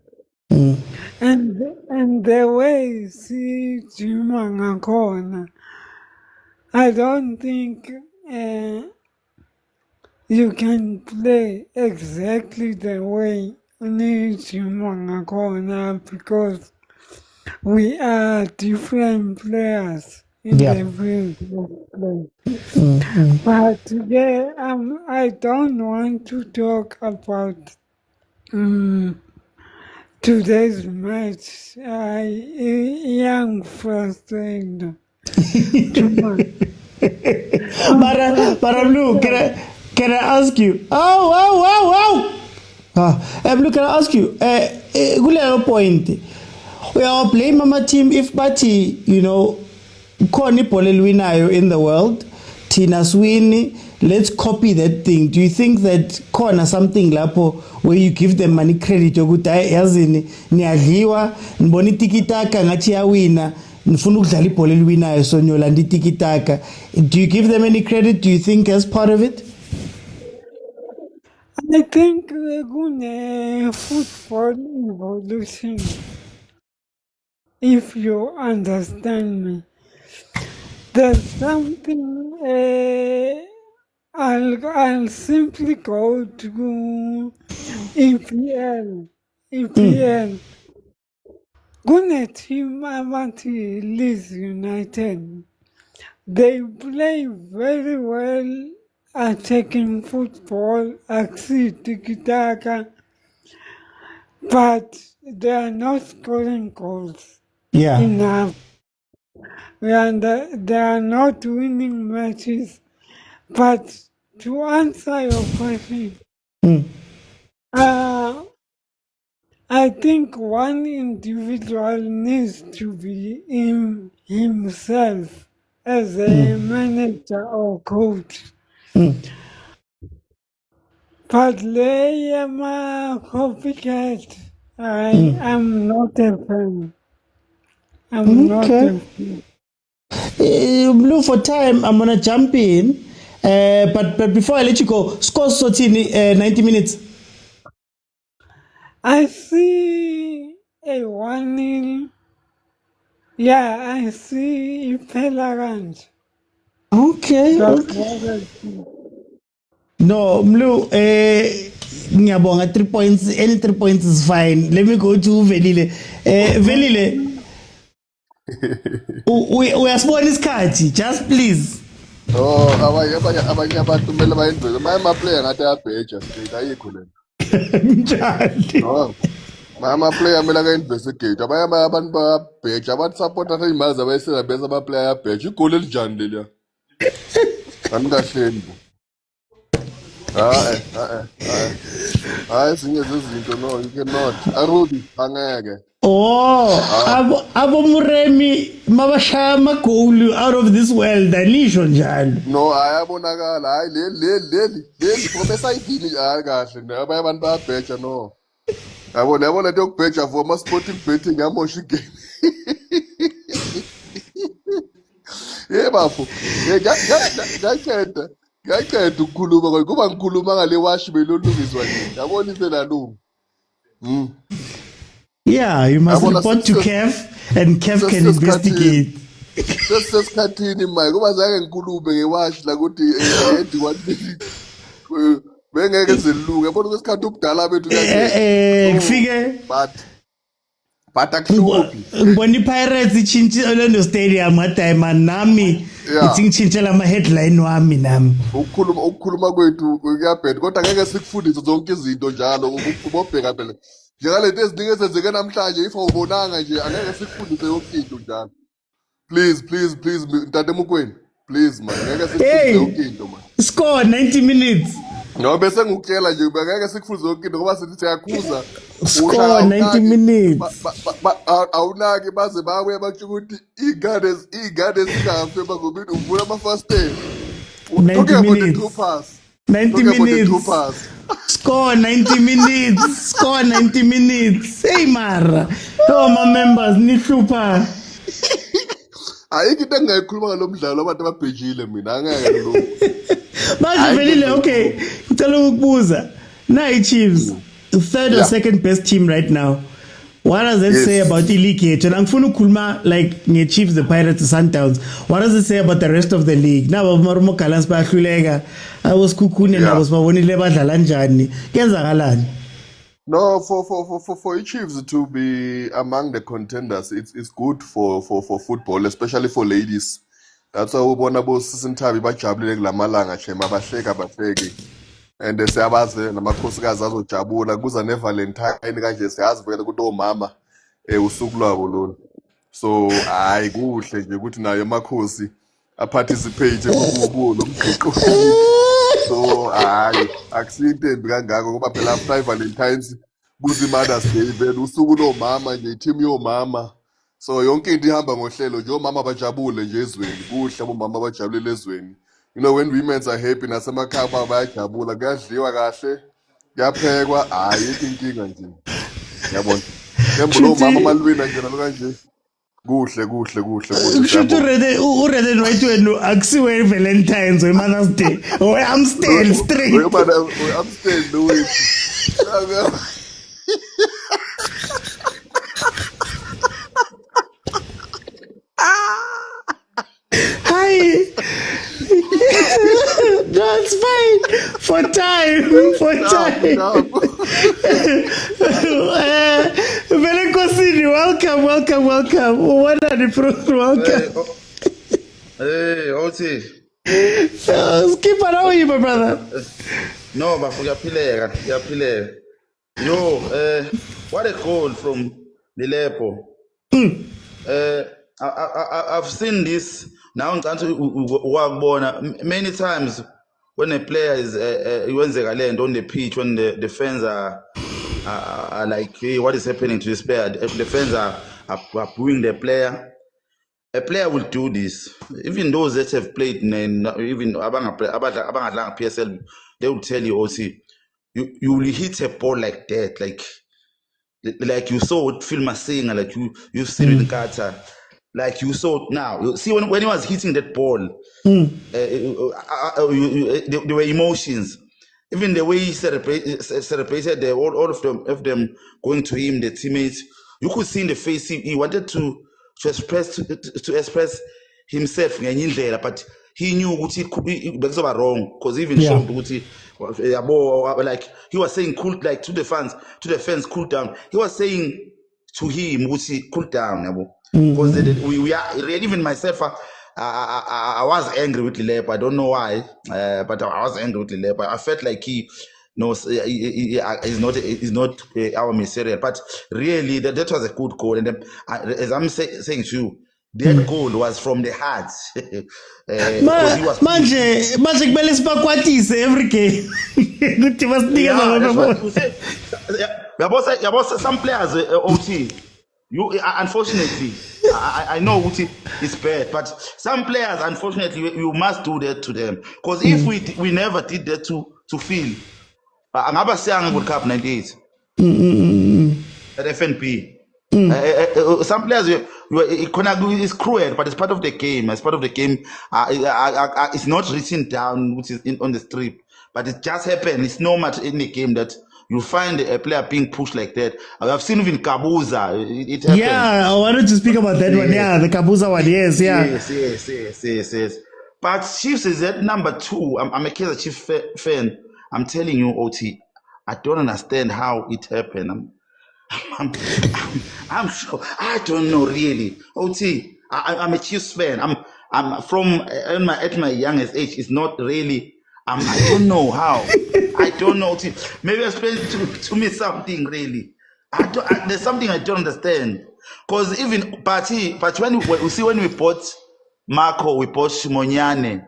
And the way sijima ngakhona, I don't think you can play exactly the way nijima ngakhona because we are different players in the field of play. But yeah, I don't want to talk about today's match. I am frustrated. But Blue, can I ask you? Blue, can I ask you? Good point. We are playing Mama team if Bati, you know, Koni Polelwinayo in the world, Tina Sweeney, let's copy that thing. Do you think that Kona something lapo where you give them money credit yokutai yazini niadliwa nboni tikitaka ngachi ya wina nfunu kudlala ibhola elwinayo sonyola ndi tikitaka? Do you give them any credit? Do you think as part of it? I think kune football evolution, if you understand me. There's something I'll simply go to EPL. Kune team abathi Leeds United. They play very well attacking football, tiki-taka, but they are not scoring goals enough. And they are not winning matches. But to answer your question, I think one individual needs to be himself as a manager or coach. But Leyama copycat, I am not a fan. I'm not a fan. Blue, for time, I'm gonna jump in. But before I let you go, score Sotini 90 minutes. I see a 1-0. Yeah, I see Pelagant. Okay. No, Blue, ngiyabonga 3 points. Any 3 points is fine. Let me go to Velile. Velile, we are small this card, just please. Oh, abanye abantu kumele bayindwe. My player ngathi ayabheja straight ayikho lento. Njani? My player kumele aka-investigate. Abanye abantu bayabheja, abantu support athe imali zabayisela bese ama player ayabheja. Igoli elijani leliya. Anikahleni. Hayi ezinye zezinto no, you cannot. Arubi angeke. Abo Muremi mabashaya amagoli out of this world anisho njalo. No, ayabonakala. Hayi leli from esayidini hayi kahle. Abanye abantu bayabheja no. Yabona lento yokubheja for ama sporting betting yamosha igame. Bafo. Ngiyaqeda ukukhuluma ngoba kuba ngikhuluma ngale wash belolungiswa nje. Yabona iselalungu. Yeah, you must report to CAF and CAF can investigate. Sesikhathini manje kuba zange ngikhulume ngewash la ukuthi edi bengeke zelunge. Yabona kwesikhathi ubudala bethu ngifike but but akuhluphi. Ngibona iPirates ichintshe Orlando Stadium ngadayima nami ngitshintshela ama headline wami nami. Ukukhuluma kwethu kuyabheda kodwa ngeke sikufundise zonke izinto njalo ubobheka phela. Njengalento eziningi ezenzeke namhlanje if awubonanga nje angeke sikufundise yonke into njalo. Please Ntate Mokwena. Please man, ngeke sikufundise yonke into man. Score 90 minutes. No bese ngikutshela nje ngeke sikufundise yonke into ngoba sithi siyakhuza. Score 90 minutes. Awunaki baze babuye batsho ukuthi igade zingafe bagobini uvula ama-first 90 minutes. 90 Talking about the minutes. two pass. Score 90 minutes. Score 90 minutes. Hey Mara. Oh my members nihlupha. Ayikho into engayikhuluma ngalo mdlalo abantu ababhejile mina angeke lo. Manje velile okay. Ngicela ukubuza. Na Chiefs, third or second best team right now. What does it say about the league here? Angifuna ukukhuluma like nge-Chiefs, the Pirates, the Sundowns. What does it say about the rest of the league? Nabo MARUMO GALLANTS bayahluleka. Abosikukhune nabo sibabonile badlala njani. Kuyenzakalani? No, for Chiefs to be among the contenders, it's good for football, especially for ladies. That's why ubona bosisinthabi bajabulile kulamalanga chema bahleke. And siyabazi namakhosikazi azojabula kuza neValentine kanje siyazi vele ukuthi omama usuku lwabo lolu. So hayi kuhle nje ukuthi nayo amakhosi aparticipate kulo mgqiqo. So hayi akusinto embi kangako ngoba phela after Valentine's kuzi Mother's Day vele usuku lomama nje team yomama. So yonke into ihamba ngohlelo nje omama bajabule nje ezweni kuhle abomama bajabulele ezweni. You know, when women are happy, nasemakhaya bayajabula, kuyadliwa kahle, kuyaphekwa, ayikho inkinga nje. Yabona. Ngembulo umama malwina nje nalo kanje. Kuhle. Kushuthi urede right wenu akusiwe Valentine's or Mother's Day. Oh, I'm still straight. I'm still the way. Hi. That's fine. For time. Velekosini, welcome. What are the program? Welcome. Hey, Oti. Skipper, how are you, my brother? No, but yaphileka. Yo, what a call from the Lepo. I've seen this now many times when a player is on the pitch, when the defense are like, hey, what is happening to this player? The defense are booing the player. A player will do this. Even those that have played, even abangadlanga PSL, they will tell you, OC, you will hit a ball like that, like you saw what Phil Masinga, like you see in Qatar. Like you saw now, you see when he was hitting that ball, there were emotions. Even the way he celebrated all of them going to him, the teammates, you could see in the face he wanted to express himself, but he knew what he was wrong because even showed what like he was saying cool, like to the fans cool down. He was saying to him, cool down. Because we are, even myself, I was angry with Lepo. I don't know why, but I was angry with Lepo. I felt like he knows he's not our material. But really, that was a good goal. And then, as I'm saying to you, that goal was from the heart. Manje kumele sibakwatise every game. Ukuthi basinikeza some players OT. Unfortunately, I know it's bad, but some players, unfortunately, you must do that to them. Because if we never did that to Phil, angaba siyanga World Cup 98 at FNP. Some players, it's cruel, but it's part of the game. It's part of the game. It's not written down, which is on the strip, but it just happened. It's no much in the game that you find a player being pushed like that. I've seen even Kabuza. It happened. Yeah, I wanted to speak about that one. Yeah, the Kabuza one. Yes. Yes. But Chiefs is at number 2. I'm a Kaizer Chiefs fan. I'm telling you, OT, I don't understand how it happened. I'm sure. I don't know really. OT, I'm a Chiefs fan. I'm from at my youngest age. It's not really. I don't know how. I don't know. OT. Maybe explain to me something really. There's something I don't understand. Because even but when we bought Marco, we bought Shimonyane.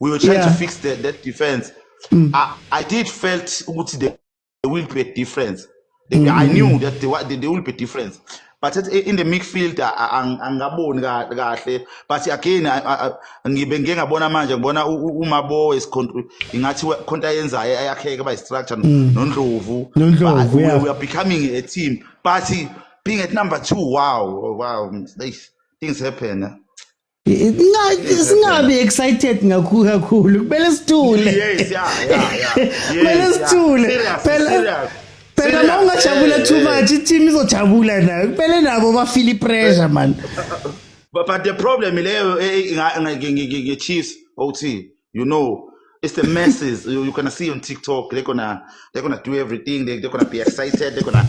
We were trying to fix that defense. I did felt there will be a difference. I knew that there will be a difference. But in the midfield, angaboni kahle. But again, ngibenge ngabona manje ngibona uMabo ingathi konta yenza ayakheke by structure noNdlovu. We are becoming a team. But being at number 2, wow, things happen. Singabi excited kakhulu kumele sithule. Kumele sithule. Phela uma ungajabula too much i-team izojabula nayo. Kumele nabo ba feel pressure man. But the problem is Chiefs OT, you know, it's the masses. You're gonna see on TikTok. They're gonna do everything. They're gonna be excited. They're gonna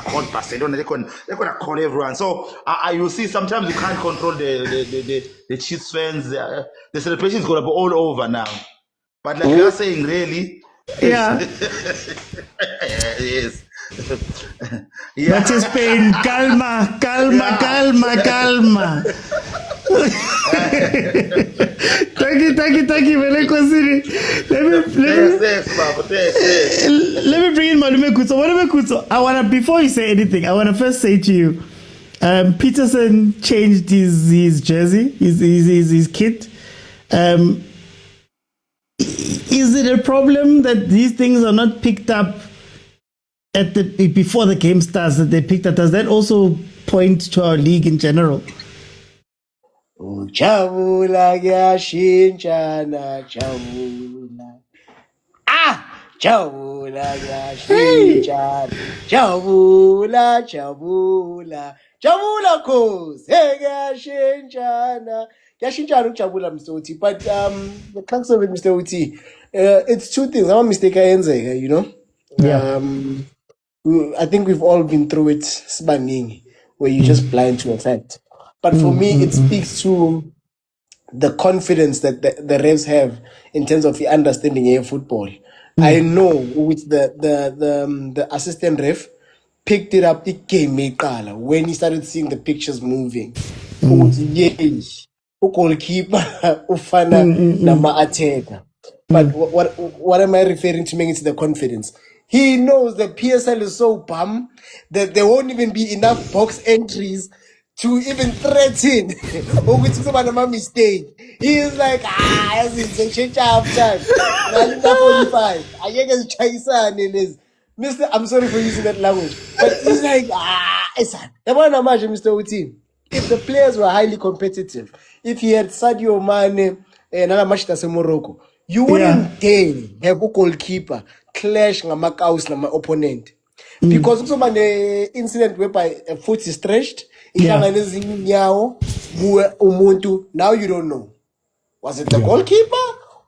call Barcelona. They're gonna call everyone. So you see, sometimes you can't control the Chiefs fans. The celebration is gonna be all over now. But like you're saying, really, yeah, yes. Yeah. That is pain. Calma. Thank you. Let me bring in Malume Kuto. Before you say anything, I want to first say to you, Peterson changed his jersey, his kit. Is it a problem that these things are not picked up before the game starts, that they picked up? Does that also point to our league in general? Chabula yashintshana chabula. Chabula yashintshana chabula cause yashintshana ukujabula Mr. Uti. But the crux of it, Mr. Uti, it's two things. I'm a mistake you know. Yeah. I think we've all been through it, spanning, where you're just blind to a fact. But for me, it speaks to the confidence that the refs have in terms of understanding air football. I know with the assistant ref picked it up, it came when he started seeing the pictures moving. Goalkeeper, ufana nama attacker. But what am I referring to? Making it the confidence. He knows the PSL is so bum that there won't even be enough box entries to even threaten. Which is a mistake. He is like, it's a change of time. 45. I guess Mr. I'm sorry for using that language. But he's like, it's Mr. Uti. If the players were highly competitive, if he had Sadio Mane and Anamashita Morocco, you wouldn't dare have a goalkeeper clash ngama opponent. Because the incident whereby a foot is stretched, now you don't know. Was it the goalkeeper?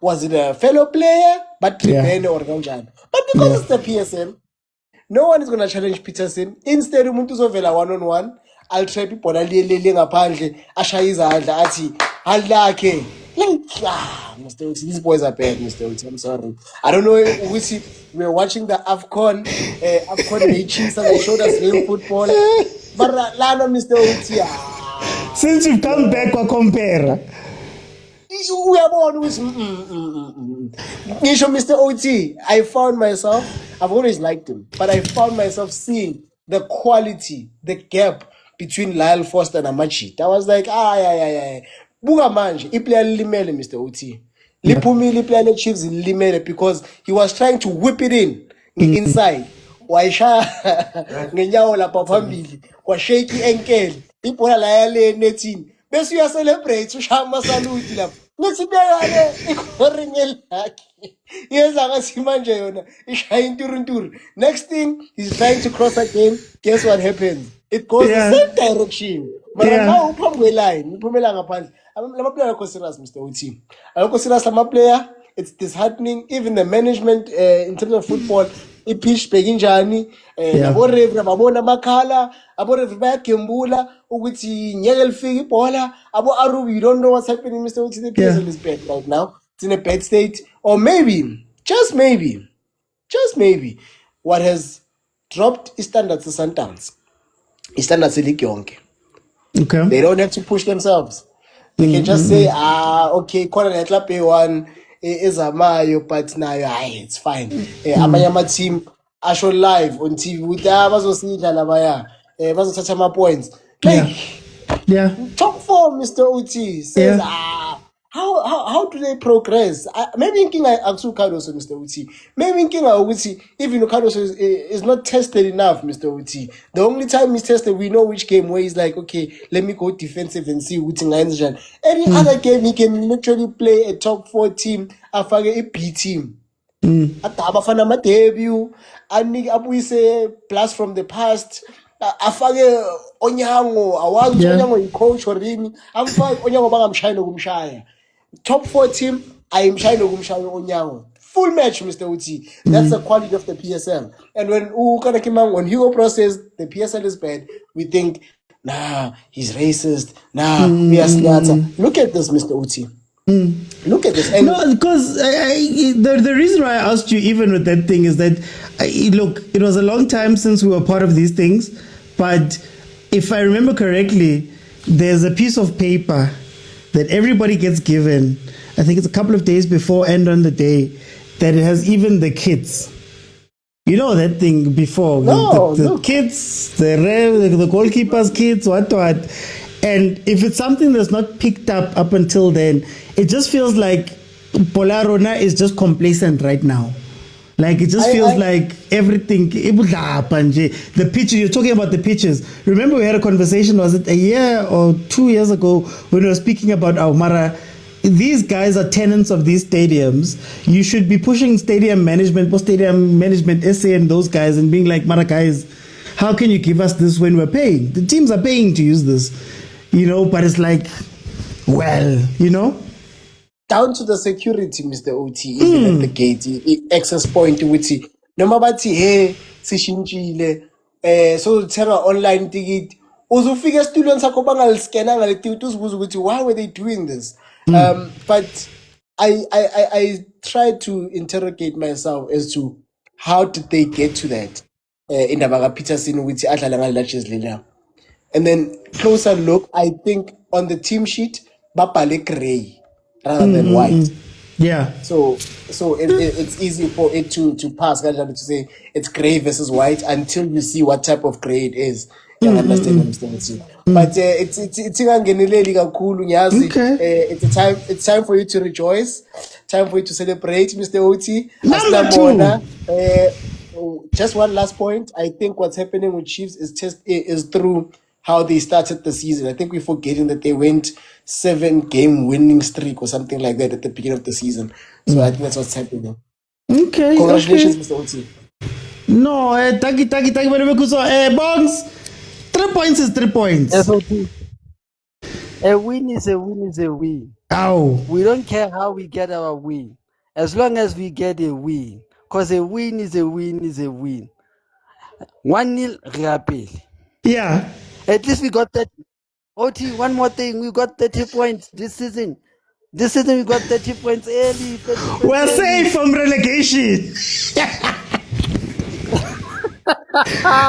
Was it a fellow player? But because it's the PSM, no one is going to challenge Peterson. Instead, umuntu uzovela one-on-one. I'll try people ngaphandle ashayiza athi halake. Mr. Uti, these boys are bad, Mr. Uti. I'm sorry. I don't know which we were watching the AFCON Chiefs and they showed us real football. But Lano, Mr. Uti. Since you've come back, we'll compare. We are born with Mr. Ot. I found myself, I've always liked him, but I found myself seeing the quality, the gap between Lyle Foster and Amachi. I was like, Buga manje, he played limele, Mr. Ot. Lipumi played the Chiefs in limele because he was trying to whip it inside. Waisha ngenyawo la phambili, kwa shaky ankle, ipola la yale netin. Bese you celebrate ushama salute lapho. Ngisibekale ikoringel lakhe. Yenza ngathi manje yona ishaya inturuntur. Next thing he's trying to cross again. Guess what happens? It goes the same direction. But now uphamwe line, uphumela ngaphandle. Lama player are serious, Mr. Ot. Aloko serious lama player. It's disheartening. Even the management in terms of football, i-pitch bekinjani nabo referee babona amakhala abo referee bayagembula ukuthi ngeke lifike ibhola abo Aruba, you don't know what's happening, Mr. Uti. The PSL is bad right now. It's in a bad state. Or maybe, just maybe, what has dropped standards to Sundowns. Standards league yonke. Okay. They don't have to push themselves. They can just say, okay, Corner Club A1 is Amayo, but now it's fine. Amayama team, I show live on TV with the points. Top 4, Mr. Uti says, how do they progress? Maybe in King Aksu Cardoso, Mr. Uti. Maybe in King Uti, even Cardoso is not tested enough, Mr. Uti. The only time he's tested, we know which game where he's like, okay, let me go defensive and see Uti Any other game, he can literally play a top 4 team, a B team. At bafana my debut, and say plus from the past. Afake Onyango, awazi Onyango coach orini, afake Onyango bangamshayina kumshaya. Top 4 team, I am shayina kumshaya Onyango. Full match, Mr. Uti. That's the quality of the PSL. And when when Hugo process the PSL is bad, we think, nah, he's racist. Nah, we are smarter. Look at this, Mr. Uti. Look at this. No, because the reason why I asked you even with that thing is that, look, it was a long time since we were part of these things, but if I remember correctly, there's a piece of paper that everybody gets given, I think it's a couple of days before and on the day, that it has even the kids. You know that thing before? The kids, the goalkeepers' kids, what. And if it's something that's not picked up until then, it just feels like Polarona is just complacent right now. Like it just feels like everything. The pitch, you're talking about the pitches. Remember we had a conversation, was it a year or 2 years ago, when we were speaking about Mara. These guys are tenants of these stadiums. You should be pushing stadium management, post-stadium management, SA and those guys and being like, Mara guys, how can you give us this when we're paying? The teams are paying to use this. But it's like, well, down to the security, Mr. OT, even at the gate, access point, which no matter hey, sishinchile, so tell online ticket. Also, figure students are going scanner, why were they doing this? But I tried to interrogate myself as to how did they get to that in the Baga Peterson, which Atlantis. And then closer look, I think on the team sheet, Bapale gray rather than white. Yeah. So it's easy for it to pass, to say it's gray versus white until you see what type of gray it is. You understand? But it's time for you to rejoice, time for you to celebrate, Mr. Oti. Number 2. Just one last point. I think what's happening with Chiefs is through how they started the season. I think we're forgetting that they went 7-game winning streak or something like that at the beginning of the season. So I think that's what's happening. Okay. Congratulations, Mr. Oti. No, thank you, Bongs. 3 points is 3 points. A win is a win is a win. Ow. We don't care how we get our win, as long as we get a win. Because a win is a win is a win. 1-0 Reapel. Yeah. At least we got that. OT, one more thing. We got 30 points this season. This season we got 30 points early. 30 points We're early. safe from relegation.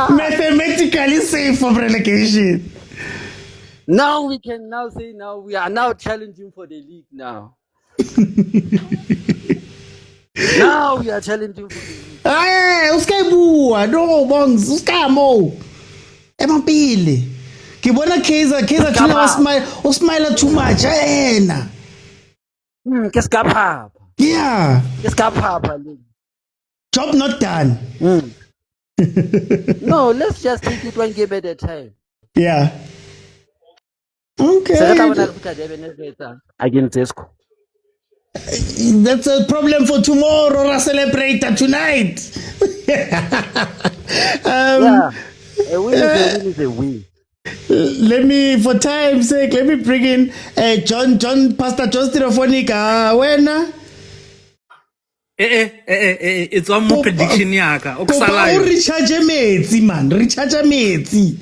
Mathematically safe from relegation. Now we can now say we are now challenging for the league now. Now we are challenging for the league. Hey, uskaibuwa, no bongs, uskamo. Emampili. Kibona Kaizer tuna usmile too much. Ena. Keskapapa. Yeah. Keskapapa. Job not done. No, let's just take it one game at a time. Yeah. Okay. Against Tesco. That's a problem for tomorrow. Or celebrate tonight. Yeah. A win is a win. Let me, for time's sake, bring in Pastor John Stereophonica. When? It's one more prediction yaka. Kopa recharge metsi man, recharge metsi.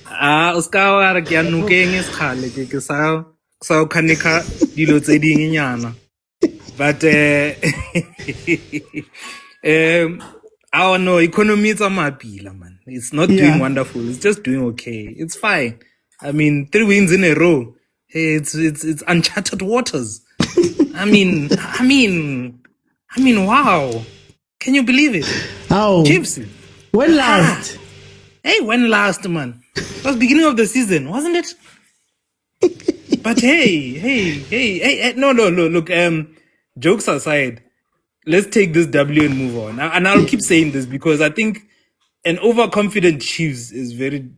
Uska wa re ke anukeng iskale ke sa khanika dilo tse ding nyana. But I don't know, economy is a mapila, man. It's not doing wonderful. It's just doing okay. It's fine. I mean, 3 wins in a row. Hey, it's uncharted waters. I mean, wow. Can you believe it? How? Chiefs. When last? Hey, when last, man? It was beginning of the season, wasn't it? But hey, no, look, jokes aside, let's take this W and move on. And I'll keep saying this because I think an overconfident Chiefs is very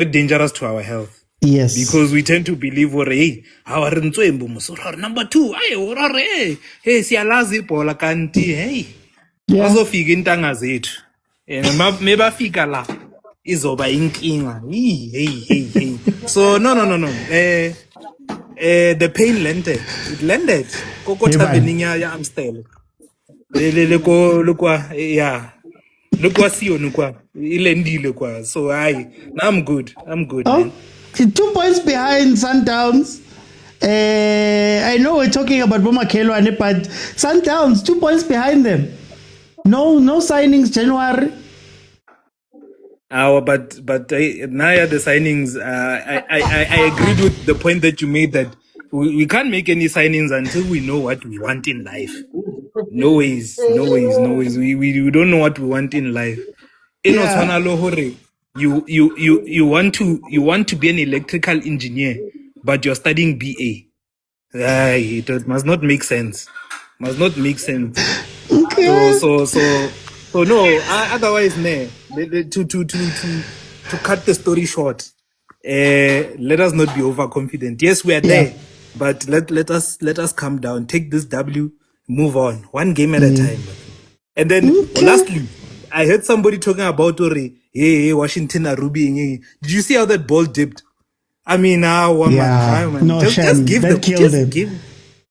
dangerous to our health. Yes. Because we tend to believe, hey, our number 2, hey, siyalazi ibhola kanti, hey. Also fika intanga zethu. Meba fika la izoba inkinga. Hey. So no. The pain landed. It landed. What's happening ya Amstel? Look what see on kwa. So I'm good. Man. 2 points behind Sundowns. I know we're talking about Bomakelo, but Sundowns 2 points behind them. No signings January. But now the signings. I agreed with the point that you made that we can't make any signings until we know what we want in life. No ways. We don't know what we want in life. You want to be an electrical engineer, but you're studying BA. It must not make sense. Okay. So no. Otherwise, to cut the story short, let us not be overconfident. Yes, we are there, but let us calm down. Take this W, move on, 1 game at a time. And then lastly, I heard somebody talking about hey, Washington are rubying. Did you see how that ball dipped? I mean, man. No shame.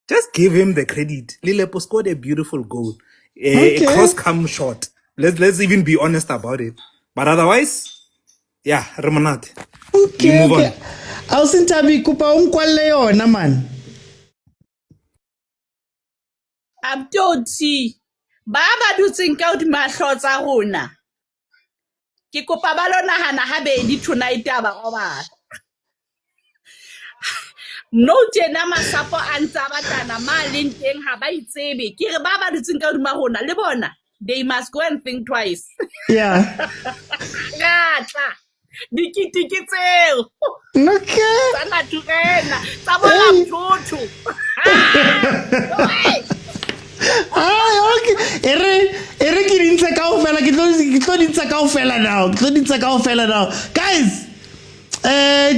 Just give him the credit. Lilepo scored a beautiful goal. A cross-come shot. Let's even be honest about it. But otherwise, Ramanat. Okay. Awusintabi kupa umkwale yona man. Abdoti. Baba dutsing out mahlo tsa rona. Ke kopa ba lo nahana habedi tonight aba oba. No tjena masapo a ntse a batana maleng teng ha ba itsebe. Ke re ba dutsing out mahona le bona. They must go and think twice. Yeah. Gata. Dikiti tseo. Okay. Sana tukena. Sabona mthuthu. Okay. Ere ki dintse kaofela ke tlo dintse kaofela now. Guys,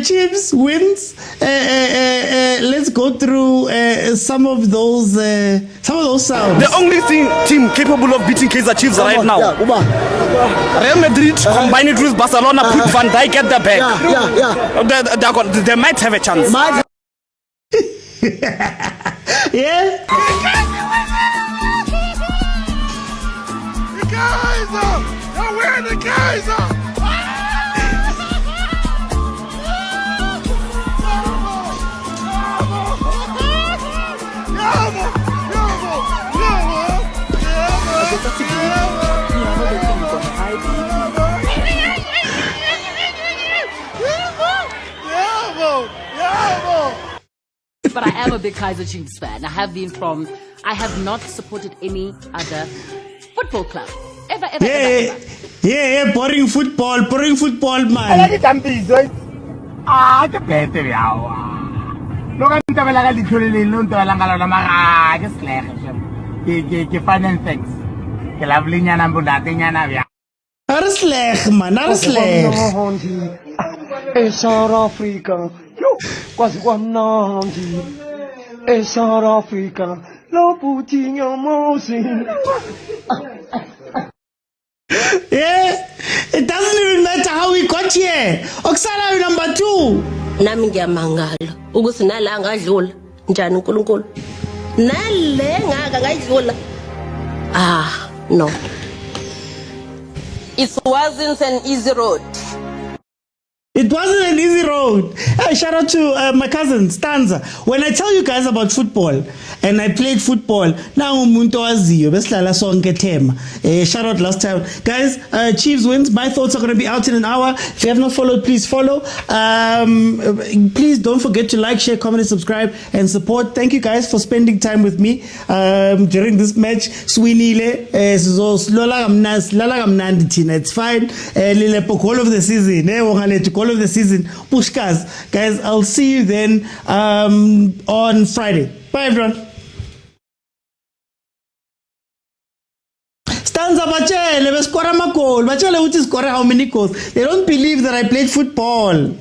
Chiefs wins. Let's go through some of those sounds. The only team capable of beating Kaizer Chiefs right now. Real Madrid combine it with Barcelona, put Van Dijk at the back. They might have a chance. Yeah. The Kaizer! You're wearing the Kaizer! But I am a big Kaizer Chiefs fan. I have not supported any other football club. Ever. Yeah, boring football, man. South Africa, quase guamnandi. South Africa, lo putinho mosin. Yeah, it doesn't even matter how we got here. Oksala number 2. Nami ngiyamangala ukuthi nala ngadlula njani uNkulunkulu. Nale ngaka ngadlula. No. It wasn't an easy road. It wasn't an easy road. Hey, shout out to my cousin, Stanza. When I tell you guys about football, and I played football, now umuntu waziyo besilala sonke tema. Shout out last time. Guys, Chiefs wins. My thoughts are going to be out in an hour. If you have not followed, please follow. Please don't forget to like, share, comment, and subscribe, and support. Thank you guys for spending time with me during this match. Swinile, it's fine. All of the season. All of the season. Pushkas. Guys, I'll see you then on Friday. Bye, everyone. Stanza bachele, bescora ma goal. Bachele, which is score how many goals? They don't believe that I played football.